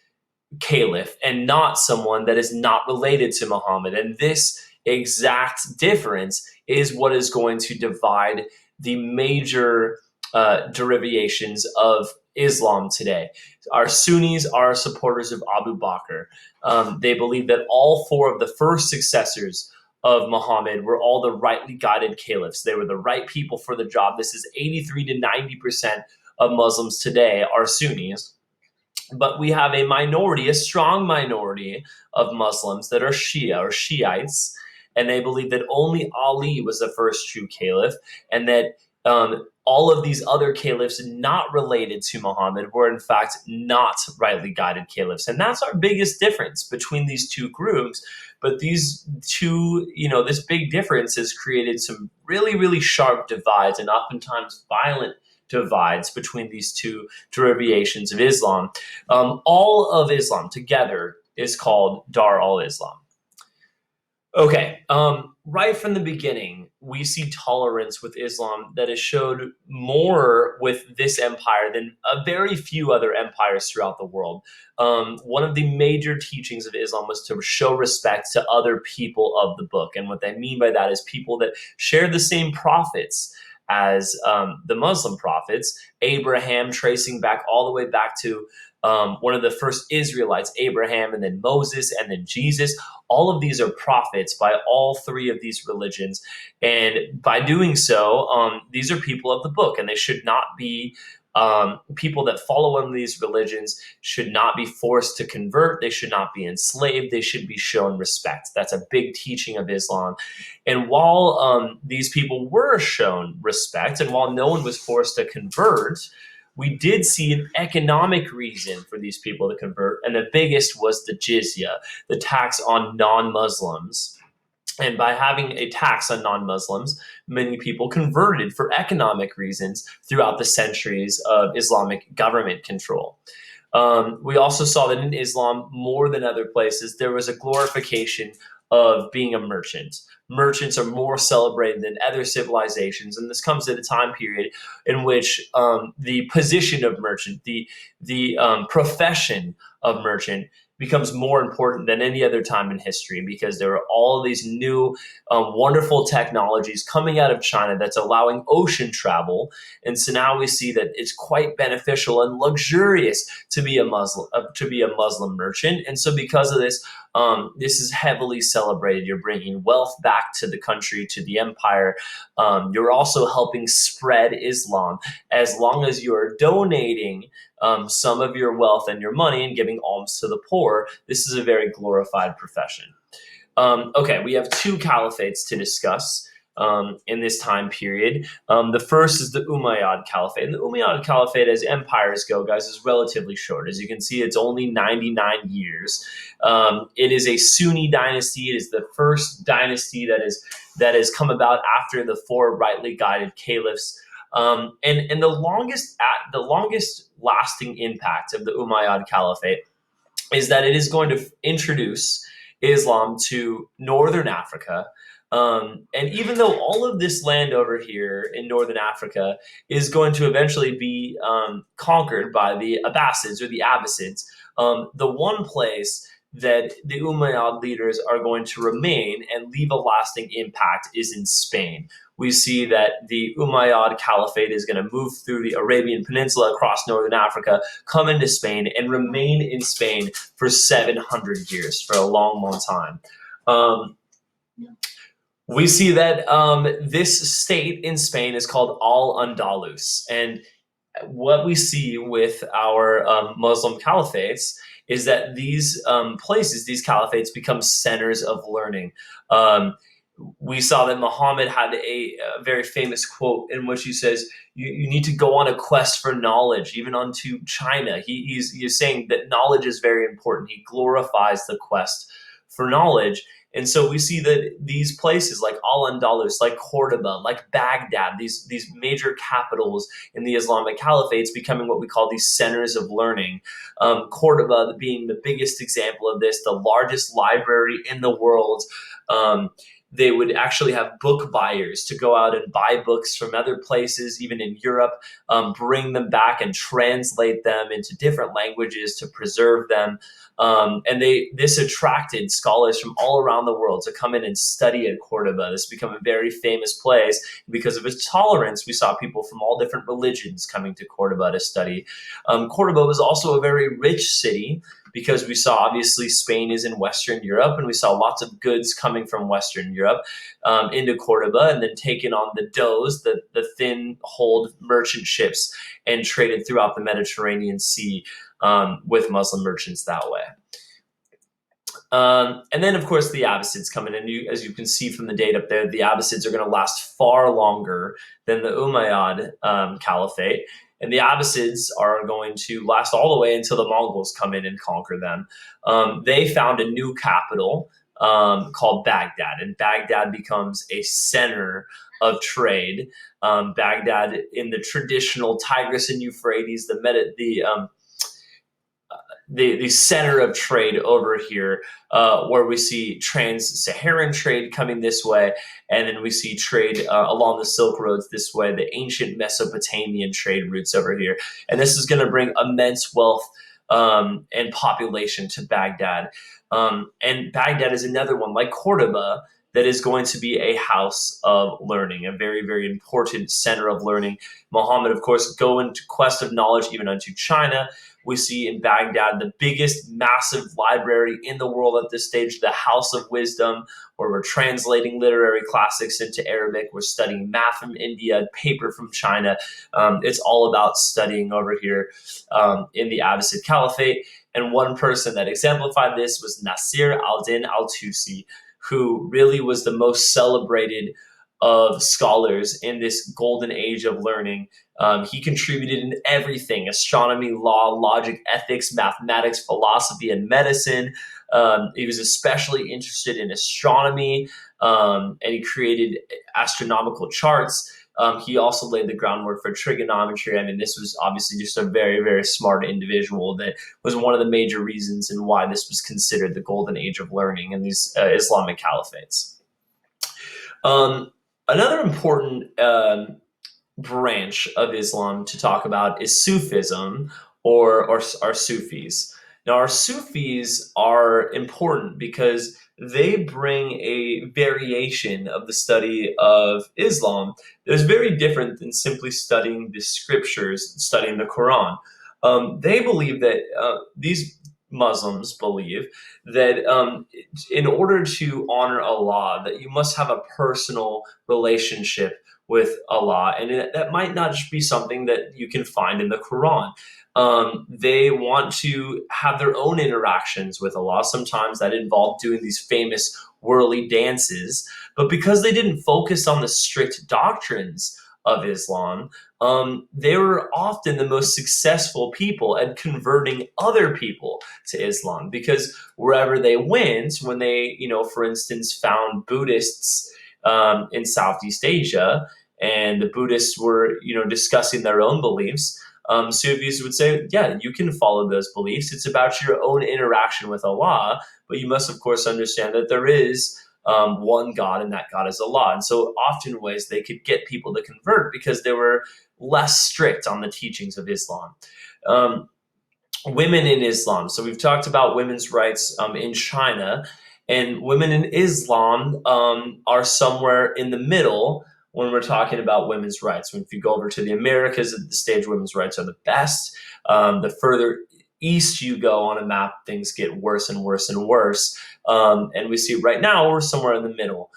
caliph and not someone that is not related to Muhammad. And this exact difference is what is going to divide the major derivations of Islam today. Our Sunnis are supporters of Abu Bakr. They believe that all 4 of the first successors of Muhammad were all the rightly guided caliphs. They were the right people for the job. This is 83 to 90% of Muslims today are Sunnis. But we have a minority, a strong minority of Muslims that are Shia or Shiites, and they believe that only Ali was the first true caliph, and that all of these other caliphs not related to Muhammad were in fact not rightly guided caliphs. And that's our biggest difference between these 2 groups. But these 2, this big difference has created some really sharp divides, and oftentimes violent divides between these 2 derivations of Islam. All of Islam together is called Dar al-Islam. Okay, right from the beginning, we see tolerance with Islam that is showed more with this empire than a very few other empires throughout the world. One of the major teachings of Islam was to show respect to other people of the book. And what they mean by that is people that share the same prophets as the Muslim prophets, Abraham, tracing back all the way back to one of the first Israelites, Abraham, and then Moses, and then Jesus. All of these are prophets by all 3 of these religions. And by doing so, these are people of the book, and they should not be People that follow one of these religions should not be forced to convert. They should not be enslaved. They should be shown respect. That's a big teaching of Islam. And while these people were shown respect, and while no one was forced to convert, we did see an economic reason for these people to convert, and the biggest was the jizya, the tax on non-Muslims. And by having a tax on non-Muslims, many people converted for economic reasons throughout the centuries of Islamic government control. We also saw that in Islam, more than other places, there was a glorification of being a merchant. Merchants are more celebrated than other civilizations, and this comes at a time period in which the position of merchant, the profession of merchant, becomes more important than any other time in history, because there are all of these new wonderful technologies coming out of China that's allowing ocean travel. And so now we see that it's quite beneficial and luxurious to be a Muslim merchant. And so because of this, this is heavily celebrated. You're bringing wealth back to the country, to the empire. You're also helping spread Islam, as long as you are donating some of your wealth and your money and giving alms to the poor. This is a very glorified profession. Okay, we have two caliphates to discuss in this time period. The first is the Umayyad Caliphate. And the Umayyad Caliphate, as empires go, guys, is relatively short. As you can see, it's only 99 years. It is a Sunni dynasty. It is the first dynasty that has come about after the four rightly guided caliphs. And the longest lasting impact of the Umayyad Caliphate is that it is going to introduce Islam to northern Africa. And even though all of this land over here in northern Africa is going to eventually be conquered by the Abbasids or the Abbasids, the one place that the Umayyad leaders are going to remain and leave a lasting impact is in Spain. We see that the Umayyad Caliphate is going to move through the Arabian Peninsula across northern Africa, come into Spain, and remain in Spain for 700 years, for a long, long time. We see that this state in Spain is called Al-Andalus. And what we see with our Muslim caliphates is that these places, these caliphates, become centers of learning. We saw that Muhammad had a very famous quote in which he says, you need to go on a quest for knowledge, even unto China. He's saying that knowledge is very important. He glorifies the quest for knowledge. And so we see that these places like Al-Andalus, like Cordoba, like Baghdad, these major capitals in the Islamic caliphates becoming what we call these centers of learning. Cordoba being the biggest example of this, the largest library in the world. They would actually have book buyers to go out and buy books from other places, even in Europe, bring them back and translate them into different languages to preserve them. And this attracted scholars from all around the world to come in and study at Cordoba. This became a very famous place. Because of its tolerance, we saw people from all different religions coming to Cordoba to study. Cordoba was also a very rich city, because we saw, obviously, Spain is in Western Europe, and we saw lots of goods coming from Western Europe into Cordoba, and then taken on the doughs, the thin-hulled merchant ships, and traded throughout the Mediterranean Sea with Muslim merchants that way. And then, of course, the Abbasids come in, and as you can see from the date up there, the Abbasids are going to last far longer than the Umayyad Caliphate. And the Abbasids are going to last all the way until the Mongols come in and conquer them. They found a new capital called Baghdad, and Baghdad becomes a center of trade. Baghdad, in the traditional Tigris and Euphrates, the center of trade over here, where we see trans-Saharan trade coming this way, and then we see trade along the Silk Roads this way, the ancient Mesopotamian trade routes over here. And this is going to bring immense wealth and population to Baghdad. And Baghdad is another one, like Cordoba, that is going to be a house of learning, a very, very important center of learning. Muhammad, of course, go into quest of knowledge even unto China. We see in Baghdad the biggest massive library in the world at this stage, the House of Wisdom, where we're translating literary classics into Arabic. We're studying math from India, paper from China. It's all about studying over here in the Abbasid Caliphate. And one person that exemplified this was Nasir al-Din al-Tusi, who really was the most celebrated of scholars in this golden age of learning. He contributed in everything: astronomy, law, logic, ethics, mathematics, philosophy, and medicine. He was especially interested in astronomy, and he created astronomical charts. He also laid the groundwork for trigonometry. I mean, this was obviously just a very, very smart individual that was one of the major reasons in why this was considered the golden age of learning in these Islamic caliphates. Another important branch of Islam to talk about is Sufism, or our Sufis. Now, our Sufis are important because they bring a variation of the study of Islam that is very different than simply studying the scriptures, studying the Quran. They believe that these Muslims believe that in order to honor Allah, that you must have a personal relationship with Allah, and that might not just be something that you can find in the Quran. They want to have their own interactions with Allah. Sometimes that involved doing these famous whirly dances, but because they didn't focus on the strict doctrines of Islam, they were often the most successful people at converting other people to Islam, because wherever they went, when they, for instance, found Buddhists in Southeast Asia, and the Buddhists were, discussing their own beliefs, Sufis would say, yeah, you can follow those beliefs. It's about your own interaction with Allah, but you must, of course, understand that there is one God, and that God is Allah. And so often ways they could get people to convert because they were less strict on the teachings of Islam. Women in Islam. So we've talked about women's rights in China, and women in Islam are somewhere in the middle when we're talking about women's rights. If you go over to the Americas, at the stage women's rights are the best. The further east you go on a map, things get worse and worse and worse. And we see right now we're somewhere in the middle.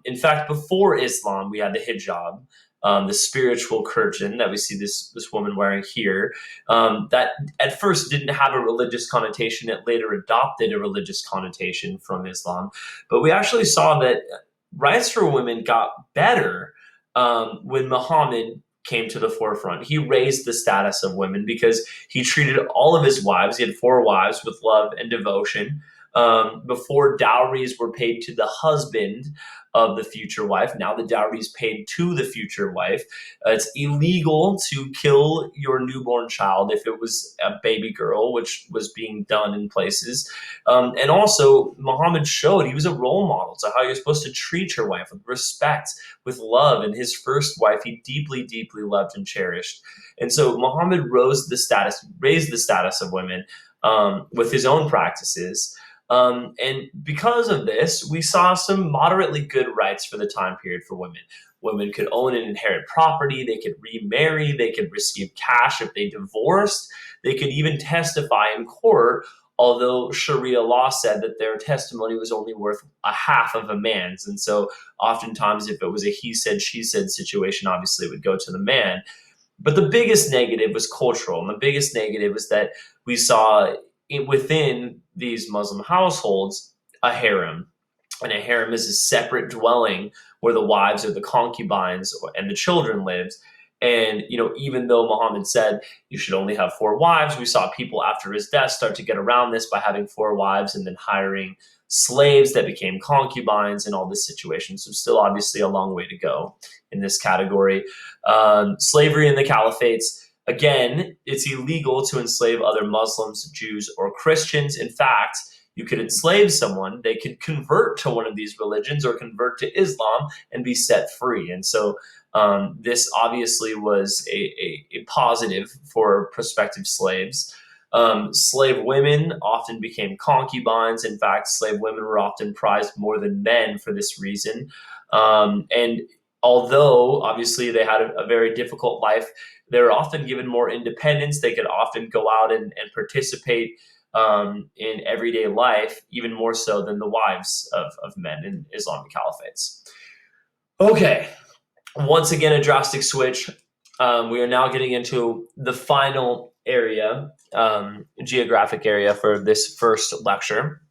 In fact, before Islam, we had the hijab, the spiritual curtain that we see this woman wearing here, that at first didn't have a religious connotation. It later adopted a religious connotation from Islam. But we actually saw that rights for women got better when Muhammad came to the forefront. He raised the status of women because he treated all of his wives, he had 4 wives, with love and devotion. Before, dowries were paid to the husband of the future wife. Now the dowry is paid to the future wife. It's illegal to kill your newborn child if it was a baby girl, which was being done in places. And also, Muhammad showed he was a role model to how you're supposed to treat your wife with respect, with love. And his first wife, he deeply, deeply loved and cherished. And so Muhammad raised the status of women with his own practices. And because of this, we saw some moderately good rights for the time period for women. Women could own and inherit property, they could remarry, they could receive cash if they divorced, they could even testify in court, although Sharia law said that their testimony was only worth a half of a man's. And so oftentimes, if it was a he said, she said situation, obviously it would go to the man. But the biggest negative was cultural, and the biggest negative was that we saw within these Muslim households a harem. And a harem is a separate dwelling where the wives or the concubines and the children lived. And even though Muhammad said you should only have 4 wives, we saw people after his death start to get around this by having 4 wives and then hiring slaves that became concubines and all this situation. So still obviously a long way to go in this category. Slavery in the caliphates. Again, it's illegal to enslave other Muslims, Jews, or Christians. In fact, you could enslave someone, they could convert to one of these religions or convert to Islam and be set free. And so this obviously was a positive for prospective slaves. Slave women often became concubines. In fact, slave women were often prized more than men for this reason. And although obviously they had a very difficult life, They were often given more independence. They could often go out and participate in everyday life, even more so than the wives of men in Islamic caliphates. Okay, once again, a drastic switch. We are now getting into the final area, geographic area for this first lecture,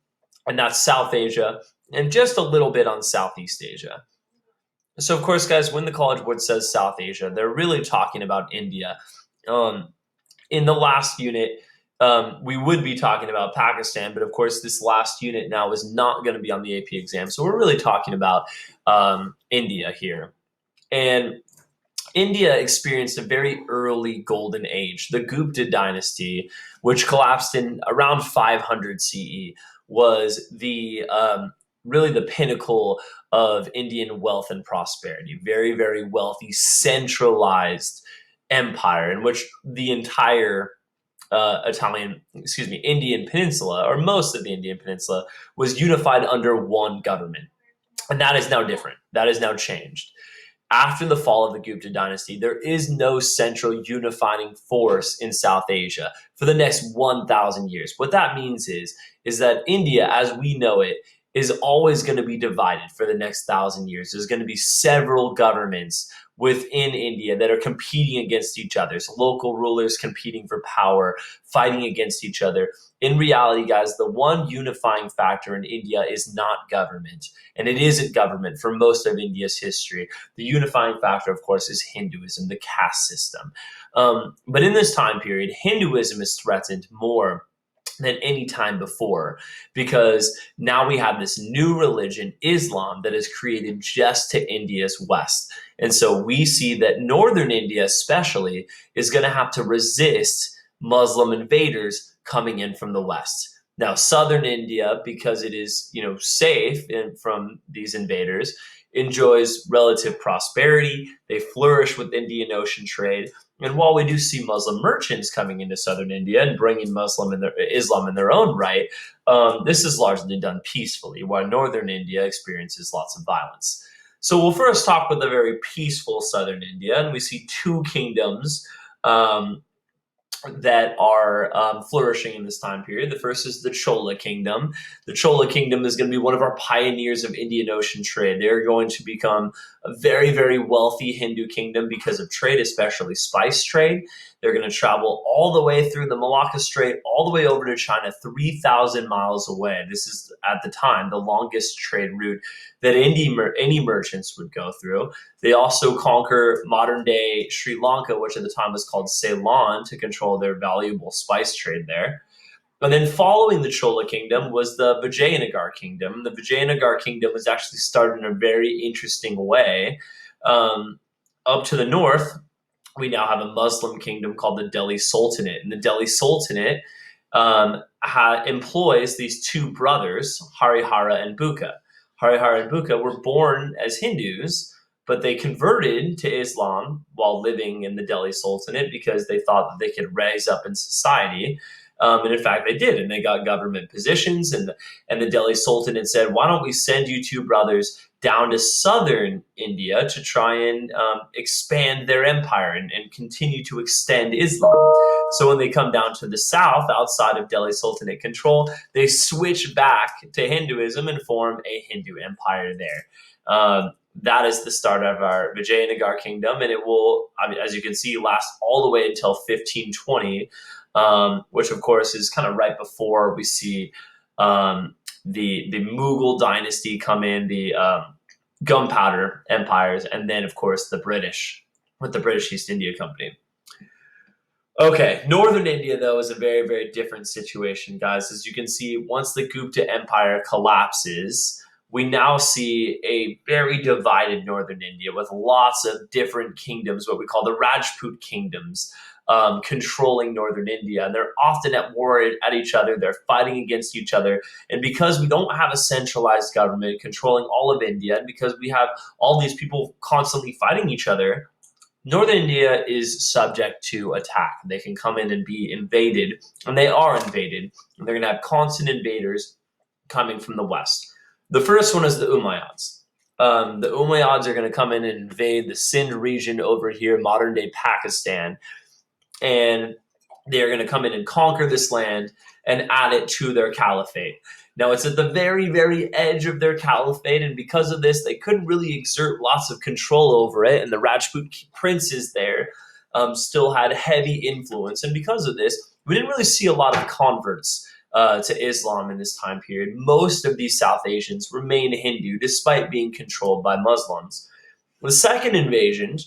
and that's South Asia and just a little bit on Southeast Asia. So, of course, guys, when the College Board says South Asia, they're really talking about India. Um, in the last unit, we would be talking about Pakistan, but of course, this last unit now is not going to be on the AP exam. So, we're really talking about India here. And India experienced a very early golden age. The Gupta dynasty, which collapsed in around 500 CE, was the really the pinnacle of Indian wealth and prosperity. Very, very wealthy, centralized empire in which the entire Indian peninsula, or most of the Indian peninsula, was unified under one government. And that is now different. That is now changed. After the fall of the Gupta dynasty, there is no central unifying force in South Asia for the next 1,000 years. What that means is that India, as we know it, is always going to be divided for the next 1,000 years. There's going to be several governments within India that are competing against each other. So local rulers competing for power, fighting against each other. In reality, guys, the one unifying factor in India is not government. And it isn't government for most of India's history. The unifying factor, of course, is Hinduism, the caste system. But in this time period, Hinduism is threatened more than any time before, because now we have this new religion, Islam, that is created just to India's west. And so we see that northern India, especially, is going to have to resist Muslim invaders coming in from the west. Now, southern India, because it is, safe from these invaders, enjoys relative prosperity. They flourish with Indian Ocean trade. And while we do see Muslim merchants coming into southern India and bringing Islam in their own right, this is largely done peacefully, while northern India experiences lots of violence. So we'll first talk with the very peaceful southern India, and we see two kingdoms that are flourishing in this time period. The first is the Chola Kingdom. The Chola Kingdom is going to be one of our pioneers of Indian Ocean trade. They're going to become a very, very wealthy Hindu kingdom because of trade, especially spice trade. They're going to travel all the way through the Malacca Strait, all the way over to China, 3,000 miles away. This is, at the time, the longest trade route that any merchants would go through. They also conquer modern-day Sri Lanka, which at the time was called Ceylon, to control their valuable spice trade there. And then following the Chola Kingdom was the Vijayanagar Kingdom. The Vijayanagar Kingdom was actually started in a very interesting way. Up to the north, we now have a Muslim kingdom called the Delhi Sultanate. And the Delhi Sultanate employs these two brothers, Harihara and Bukka. Harihara and Bukka were born as Hindus, but they converted to Islam while living in the Delhi Sultanate because they thought that they could rise up in society. And in fact, they did, and they got government positions. And the Delhi Sultanate said, "Why don't we send you two brothers down to southern India to try and expand their empire and continue to extend Islam?" So when they come down to the south, outside of Delhi Sultanate control, they switch back to Hinduism and form a Hindu empire there. That is the start of our Vijayanagar kingdom, and it will, as you can see, last all the way until 1520, which of course is kind of right before we see the Mughal dynasty come in, the gunpowder empires, and then of course the British with the British East India Company. Okay, northern India though is a very, very different situation, guys. As you can see, once the Gupta Empire collapses, we now see a very divided northern India with lots of different kingdoms, what we call the Rajput kingdoms, controlling northern India. And they're often at war at each other. They're fighting against each other. And because we don't have a centralized government controlling all of India, and because we have all these people constantly fighting each other, northern India is subject to attack. They can come in and be invaded, and they are invaded. And they're going to have constant invaders coming from the west. The first one is the Umayyads. The Umayyads are going to come in and invade the Sindh region over here, modern day Pakistan, and they're going to come in and conquer this land and add it to their caliphate. Now, it's at the very, very edge of their caliphate, and because of this, they couldn't really exert lots of control over it, and the Rajput princes there still had heavy influence. And because of this, we didn't really see a lot of converts to Islam in this time period. Most of these South Asians remained Hindu despite being controlled by Muslims. The second invasion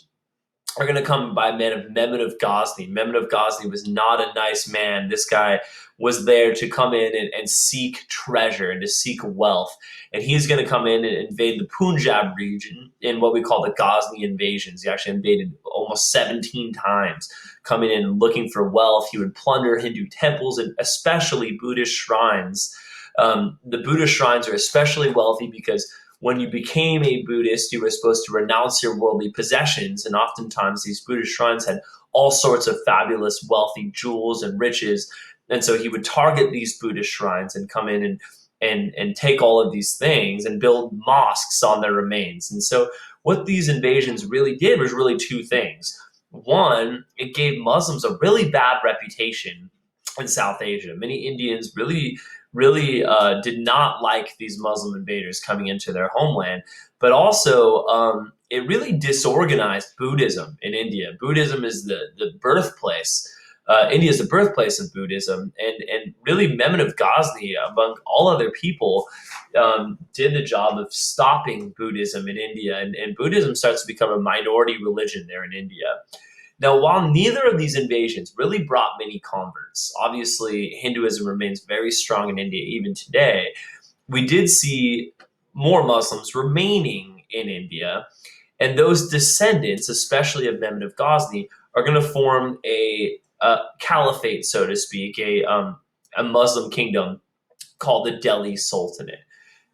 are going to come by men of Mehmed of Ghazni. Mehmed of Ghazni was not a nice man. This guy was there to come in and seek treasure and to seek wealth. And he's going to come in and invade the Punjab region in what we call the Ghazni invasions. He actually invaded almost 17 times, coming in and looking for wealth. He would plunder Hindu temples and especially Buddhist shrines. The Buddhist shrines are especially wealthy because when you became a Buddhist, you were supposed to renounce your worldly possessions, and oftentimes these Buddhist shrines had all sorts of fabulous, wealthy jewels and riches. And so he would target these Buddhist shrines and come in and take all of these things and build mosques on their remains. And so what these invasions really did was really two things. One, it gave Muslims a really bad reputation in South Asia. Many Indians really did not like these Muslim invaders coming into their homeland, but also it really disorganized Buddhism in India. Buddhism is the birthplace. India is the birthplace of Buddhism, and really Mehmed of Ghazni, among all other people, did the job of stopping Buddhism in India, and Buddhism starts to become a minority religion there in India. Now, while neither of these invasions really brought many converts, obviously Hinduism remains very strong in India even today, we did see more Muslims remaining in India, and those descendants, especially of Mehmed of Ghazni, are going to form a caliphate, so to speak, a Muslim kingdom called the Delhi Sultanate.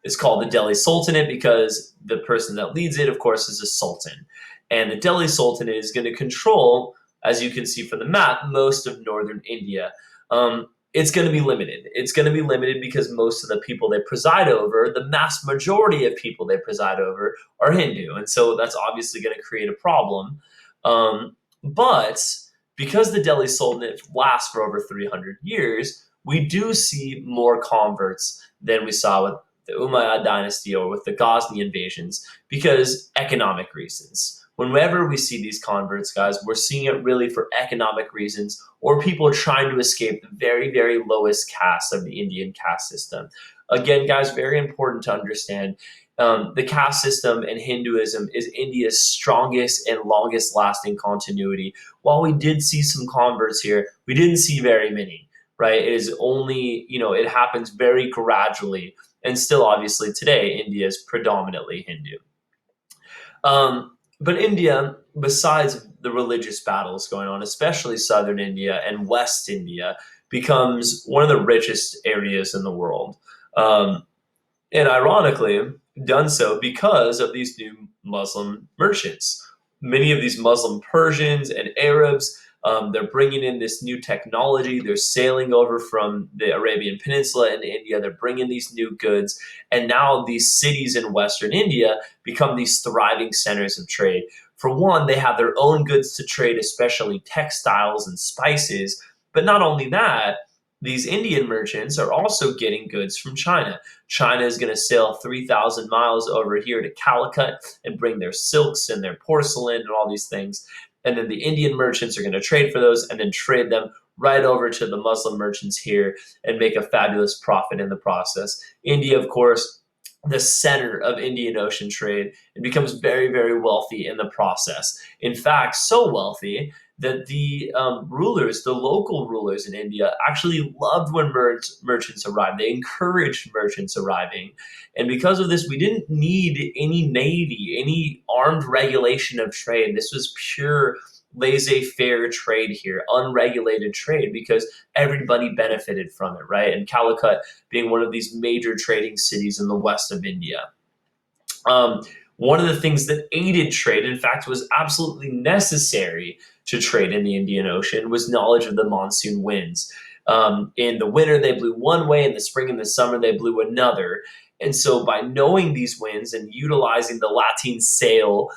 It's called the Delhi Sultanate because the person that leads it, of course, is a sultan. And the Delhi Sultanate is going to control, as you can see from the map, most of northern India. It's going to be limited. It's going to be limited because most of the people they preside over, the mass majority of people they preside over, are Hindu. And so that's obviously going to create a problem. But because the Delhi Sultanate lasts for over 300 years, we do see more converts than we saw with the Umayyad dynasty or with the Ghazni invasions because economic reasons. Whenever we see these converts, guys, we're seeing it really for economic reasons or people trying to escape the very, very lowest caste of the Indian caste system. Again, guys, very important to understand. The caste system and Hinduism is India's strongest and longest lasting continuity. While we did see some converts here, we didn't see very many, right? It is only, it happens very gradually. And still, obviously, today, India is predominantly Hindu. But India, besides the religious battles going on, especially southern India and West India, becomes one of the richest areas in the world. And ironically, done so because of these new Muslim merchants. Many of these Muslim Persians and Arabs, they're bringing in this new technology. They're sailing over from the Arabian Peninsula into India. They're bringing these new goods. And now these cities in Western India become these thriving centers of trade. For one, they have their own goods to trade, especially textiles and spices. But not only that, these Indian merchants are also getting goods from China. China is going to sail 3,000 miles over here to Calicut and bring their silks and their porcelain and all these things. And then the Indian merchants are going to trade for those and then trade them right over to the Muslim merchants here and make a fabulous profit in the process. India, of course, the center of Indian Ocean trade, and becomes very, very wealthy in the process. In fact, so wealthy that the rulers, the local rulers in India, actually loved when merchants arrived. They encouraged merchants arriving. And because of this, we didn't need any navy, any armed regulation of trade. This was pure laissez-faire trade here, unregulated trade, because everybody benefited from it, right? And Calicut being one of these major trading cities in the west of India. One of the things that aided trade, in fact, was absolutely necessary to trade in the Indian Ocean, was knowledge of the monsoon winds. In the winter, they blew one way. In the spring and the summer, they blew another. And so by knowing these winds and utilizing the Latin sail,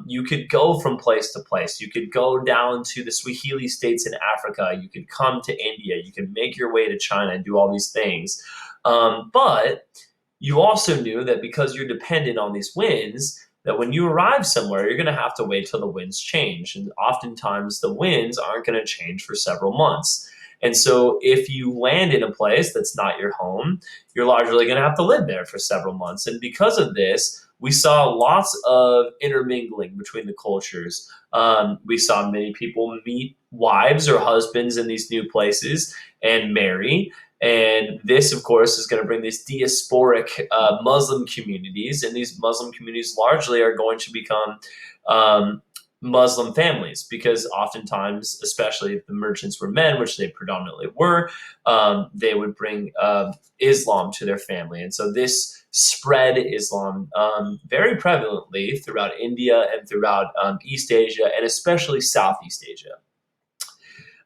you could go from place to place. You could go down to the Swahili states in Africa. You could come to India. You could make your way to China and do all these things. But you also knew that because you're dependent on these winds, that when you arrive somewhere, you're going to have to wait till the winds change. And oftentimes the winds aren't going to change for several months. And so if you land in a place that's not your home, you're largely going to have to live there for several months. And because of this, we saw lots of intermingling between the cultures. We saw many people meet wives or husbands in these new places and marry. And this, of course, is going to bring these diasporic Muslim communities. And these Muslim communities largely are going to become Muslim families, because oftentimes, especially if the merchants were men, which they predominantly were, they would bring Islam to their family. And so this spread Islam very prevalently throughout India and throughout East Asia, and especially Southeast Asia.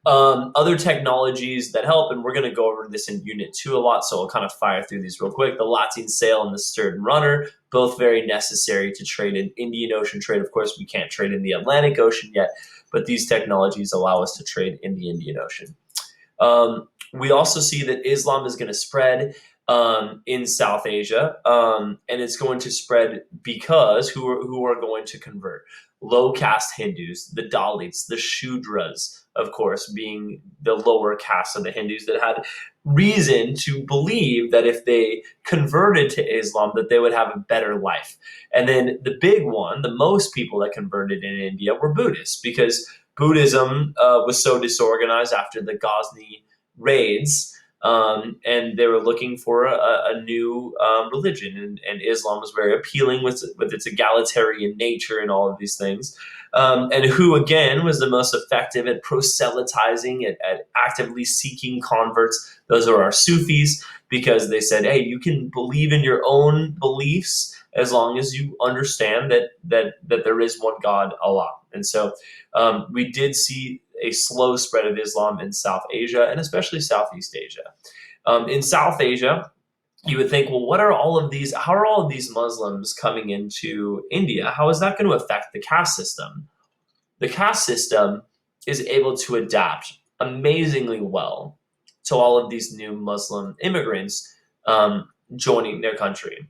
Other technologies that help, and we're going to go over this in Unit 2 a lot, so I'll kind of fire through these real quick. The Latin sail and the stern runner, both very necessary to trade in Indian Ocean trade. Of course, we can't trade in the Atlantic Ocean yet, but these technologies allow us to trade in the Indian Ocean. We also see that Islam is going to spread in South Asia, and it's going to spread because who are going to convert? Low caste Hindus, the Dalits, the Shudras, of course, being the lower caste of the Hindus that had reason to believe that if they converted to Islam, that they would have a better life. And then the big one, the most people that converted in India were Buddhists, because Buddhism was so disorganized after the Ghazni raids, and they were looking for a new religion, and Islam was very appealing with its egalitarian nature and all of these things. And who, again, was the most effective at proselytizing, at actively seeking converts? Those are our Sufis, because they said, hey, you can believe in your own beliefs as long as you understand that there is one God, Allah. And so we did see a slow spread of Islam in South Asia, and especially Southeast Asia. In South Asia, you would think, well, how are all of these Muslims coming into India? How is that going to affect the caste system? The caste system is able to adapt amazingly well to all of these new Muslim immigrants joining their country.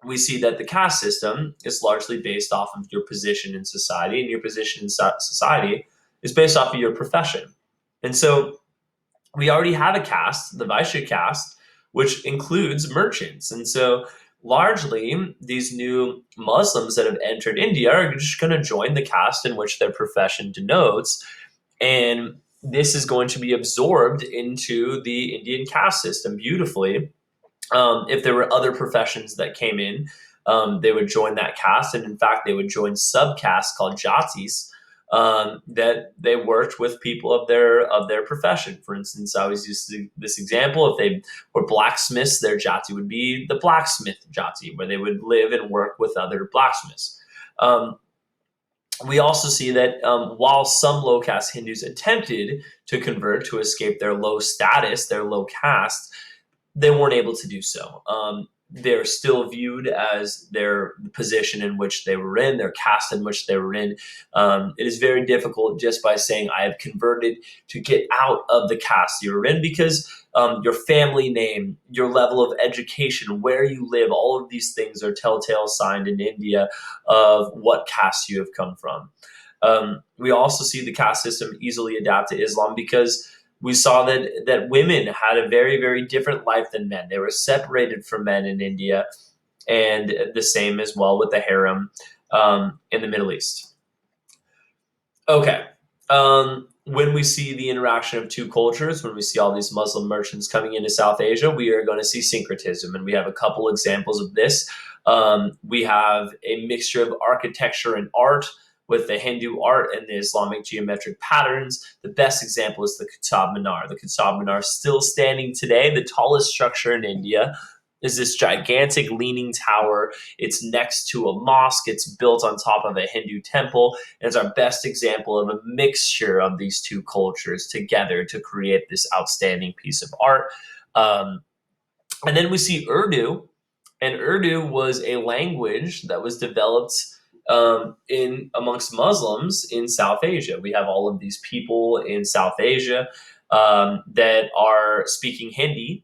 We see that the caste system is largely based off of your position in society, and your position in society is based off of your profession. And so we already have a caste, the Vaishya caste, which includes merchants. And so largely these new Muslims that have entered India are just going to join the caste in which their profession denotes. And this is going to be absorbed into the Indian caste system beautifully. If there were other professions that came in, they would join that caste. And in fact, they would join subcastes called jatis, that they worked with people of their profession. For instance, I always use this example: if they were blacksmiths, their jati would be the blacksmith jati, where they would live and work with other blacksmiths. We also see that while some low caste Hindus attempted to convert to escape their low status, their low caste, they weren't able to do so. They're still viewed as their position in which they were in, their caste in which they were in. It is very difficult just by saying, I have converted, to get out of the caste you're in, because your family name, your level of education, where you live, all of these things are telltale signs in India of what caste you have come from. We also see the caste system easily adapt to Islam, because we saw that women had a very, very different life than men. They were separated from men in India, and the same as well with the harem in the Middle East. Okay. When we see the interaction of two cultures, when we see all these Muslim merchants coming into South Asia, we are going to see syncretism, and we have a couple examples of this. We have a mixture of architecture and art, with the Hindu art and the Islamic geometric patterns. The best example is the Qutb Minar. The Qutb Minar is still standing today. The tallest structure in India is this gigantic leaning tower. It's next to a mosque. It's built on top of a Hindu temple. And it's our best example of a mixture of these two cultures together to create this outstanding piece of art. And then we see Urdu. And Urdu was a language that was developed in amongst Muslims in South Asia. We have all of these people in South Asia that are speaking Hindi,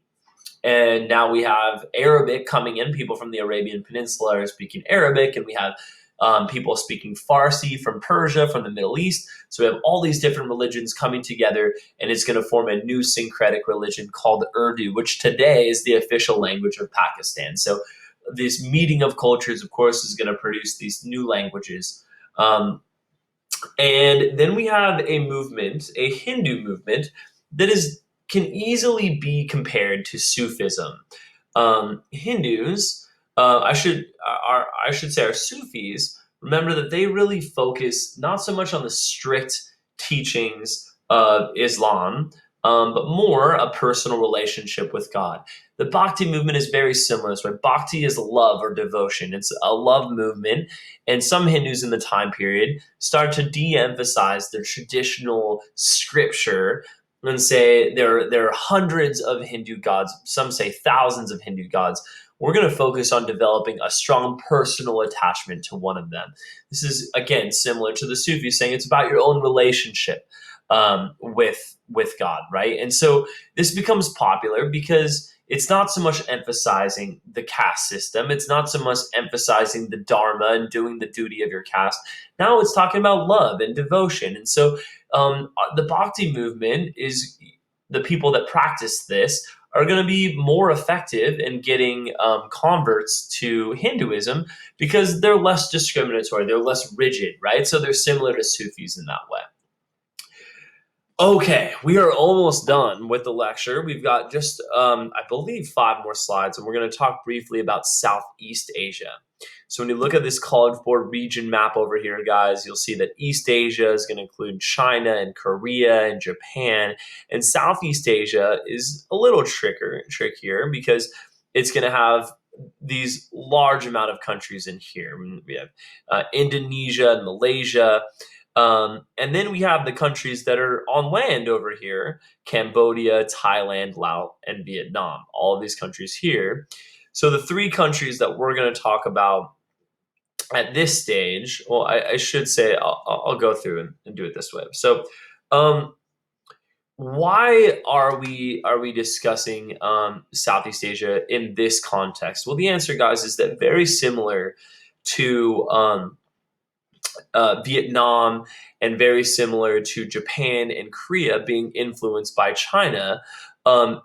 and now we have Arabic coming in. People from the Arabian Peninsula are speaking Arabic, and we have people speaking Farsi from Persia, from the Middle East. So we have all these different religions coming together, and it's going to form a new syncretic religion called Urdu, which today is the official language of Pakistan. So this meeting of cultures, of course, is going to produce these new languages. Um, and then we have a movement, a Hindu movement, that is can easily be compared to Sufism. Hindus, I should say, our Sufis. Remember that they really focus not so much on the strict teachings of Islam, but more a personal relationship with God. The Bhakti movement is very similar. So Bhakti is love or devotion. It's a love movement, and some Hindus in the time period start to de-emphasize the traditional scripture and say there are hundreds of Hindu gods. Some say thousands of Hindu gods. We're going to focus on developing a strong personal attachment to one of them. This is again similar to the Sufis saying it's about your own relationship with God, right? And so this becomes popular because it's not so much emphasizing the caste system. It's not so much emphasizing the dharma and doing the duty of your caste. Now it's talking about love and devotion. And so the Bhakti movement is the people that practice this are going to be more effective in getting converts to Hinduism because they're less discriminatory, they're less rigid, right? So they're similar to Sufis in that way. Okay, we are almost done with the lecture. We've got just, I believe, 5 more slides, and we're going to talk briefly about Southeast Asia. So when you look at this College Board region map over here, guys, you'll see that East Asia is going to include China and Korea and Japan, and Southeast Asia is a little trickier because it's going to have these large amount of countries in here. We have Indonesia and Malaysia. And then we have the countries that are on land over here: Cambodia, Thailand, Laos, and Vietnam. All of these countries here. So the 3 countries that we're going to talk about at this stage, well, I should say I'll go through and do it this way. So, why are we discussing Southeast Asia in this context? Well, the answer, guys, is that very similar to Vietnam and very similar to Japan and Korea being influenced by China,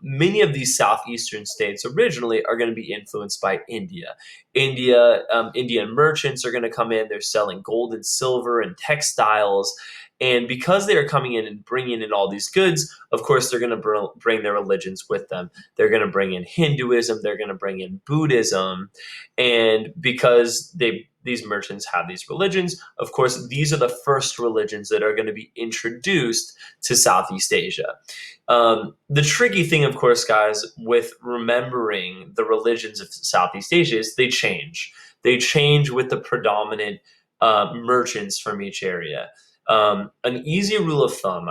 many of these southeastern states originally are going to be influenced by India. Indian merchants are going to come in. They're selling gold and silver and textiles. And because they are coming in and bringing in all these goods, of course, they're going to bring their religions with them. They're going to bring in Hinduism. They're going to bring in Buddhism. And because these merchants have these religions, of course, these are the first religions that are going to be introduced to Southeast Asia. The tricky thing, of course, guys, with remembering the religions of Southeast Asia is they change. They change with the predominant merchants from each area. An easy rule of thumb,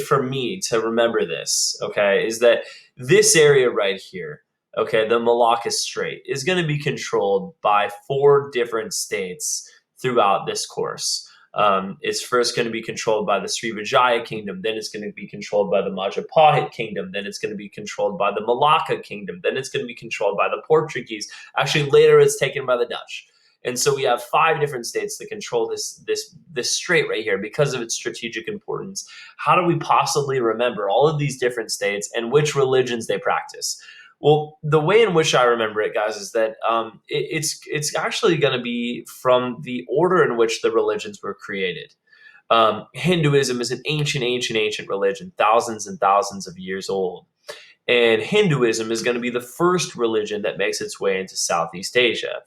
for me to remember this, okay, is that this area right here, okay, the Malacca Strait, is going to be controlled by 4 different states throughout this course. It's first going to be controlled by the Srivijaya Kingdom, then it's going to be controlled by the Majapahit Kingdom, then it's going to be controlled by the Malacca Kingdom, then it's going to be controlled by the Portuguese. Actually, later it's taken by the Dutch. And so we have 5 different states that control this strait right here because of its strategic importance. How do we possibly remember all of these different states and which religions they practice? Well, the way in which I remember it, guys, is that it's actually going to be from the order in which the religions were created. Hinduism is an ancient religion, thousands and thousands of years old. And Hinduism is going to be the first religion that makes its way into Southeast Asia.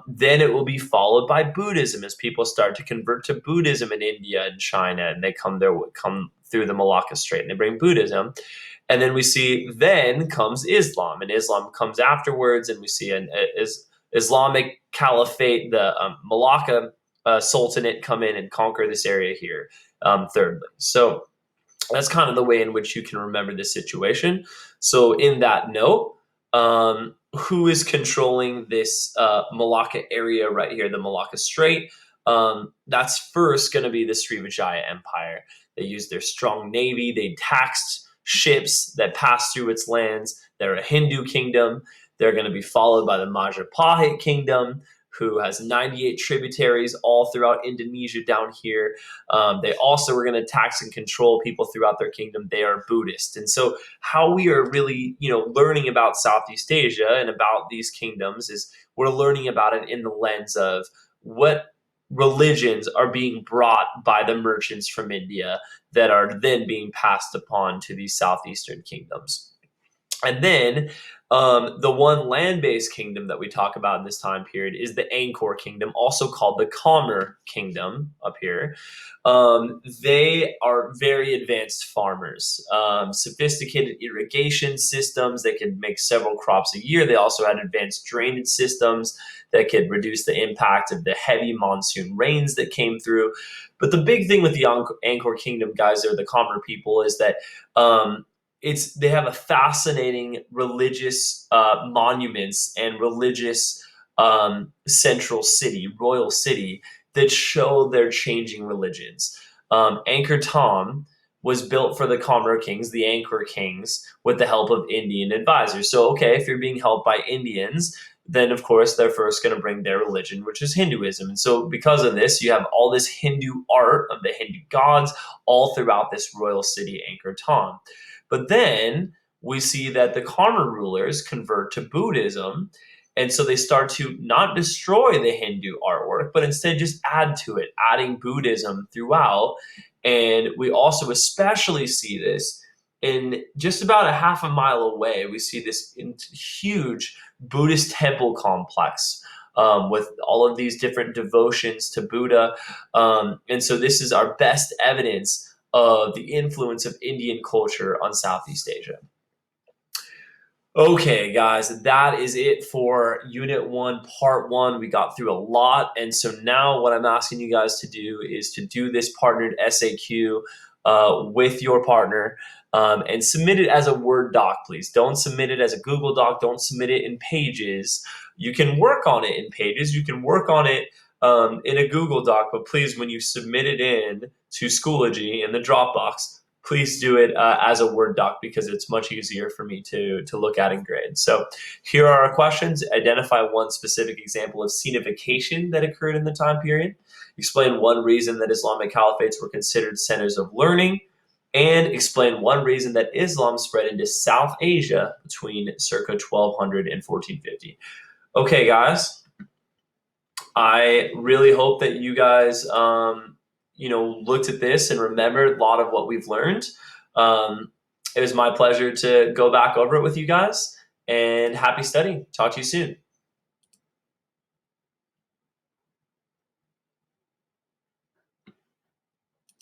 Then it will be followed by Buddhism as people start to convert to Buddhism in India and China, and they come through the Malacca Strait and they bring Buddhism. And then we see then comes Islam, and Islam comes afterwards, and we see an Islamic caliphate, the Malacca Sultanate, come in and conquer this area here, thirdly. So that's kind of the way in which you can remember this situation. So in that note, who is controlling this Malacca area right here, the Malacca Strait. That's first going to be the Srivijaya Empire. They used their strong navy. They taxed ships that passed through its lands. They're a Hindu kingdom. They're going to be followed by the Majapahit kingdom, who has 98 tributaries all throughout Indonesia down here. They also were going to tax and control people throughout their kingdom. They are Buddhist. And so how we are really, learning about Southeast Asia and about these kingdoms is we're learning about it in the lens of what religions are being brought by the merchants from India that are then being passed upon to these southeastern kingdoms. And then the one land-based kingdom that we talk about in this time period is the Angkor Kingdom, also called the Khmer Kingdom up here. They are very advanced farmers, sophisticated irrigation systems that can make several crops a year. They also had advanced drainage systems that could reduce the impact of the heavy monsoon rains that came through. But the big thing with the Angkor Kingdom guys, or the Khmer people, is that they have a fascinating religious monuments and religious central city, royal city, that show their changing religions. Angkor Thom was built for the Khmer kings, the Angkor kings, with the help of Indian advisors. So, okay, if you're being helped by Indians, then of course they're first going to bring their religion, which is Hinduism. And so because of this, you have all this Hindu art of the Hindu gods all throughout this royal city, Angkor Thom. But then we see that the Khmer rulers convert to Buddhism, and so they start to not destroy the Hindu artwork, but instead just add to it, adding Buddhism throughout. And we also especially see this in just about a half a mile away. We see this huge Buddhist temple complex with all of these different devotions to Buddha. And so this is our best evidence of the influence of Indian culture on Southeast Asia. Okay, guys, that is it for Unit 1, Part 1. We got through a lot, and so now what I'm asking you guys to do is to do this partnered SAQ with your partner and submit it as a Word doc, please. Don't submit it as a Google Doc. Don't submit it in Pages. You can work on it in Pages. You can work on it in a Google Doc, but please, when you submit it in to Schoology in the Dropbox, please do it as a Word doc because it's much easier for me to look at and grade. So here are our questions. Identify one specific example of scenification that occurred in the time period. Explain one reason that Islamic caliphates were considered centers of learning. And explain one reason that Islam spread into South Asia between circa 1200 and 1450. Okay, guys. I really hope that you guys looked at this and remembered a lot of what we've learned. It was my pleasure to go back over it with you guys, and happy studying. Talk to you soon.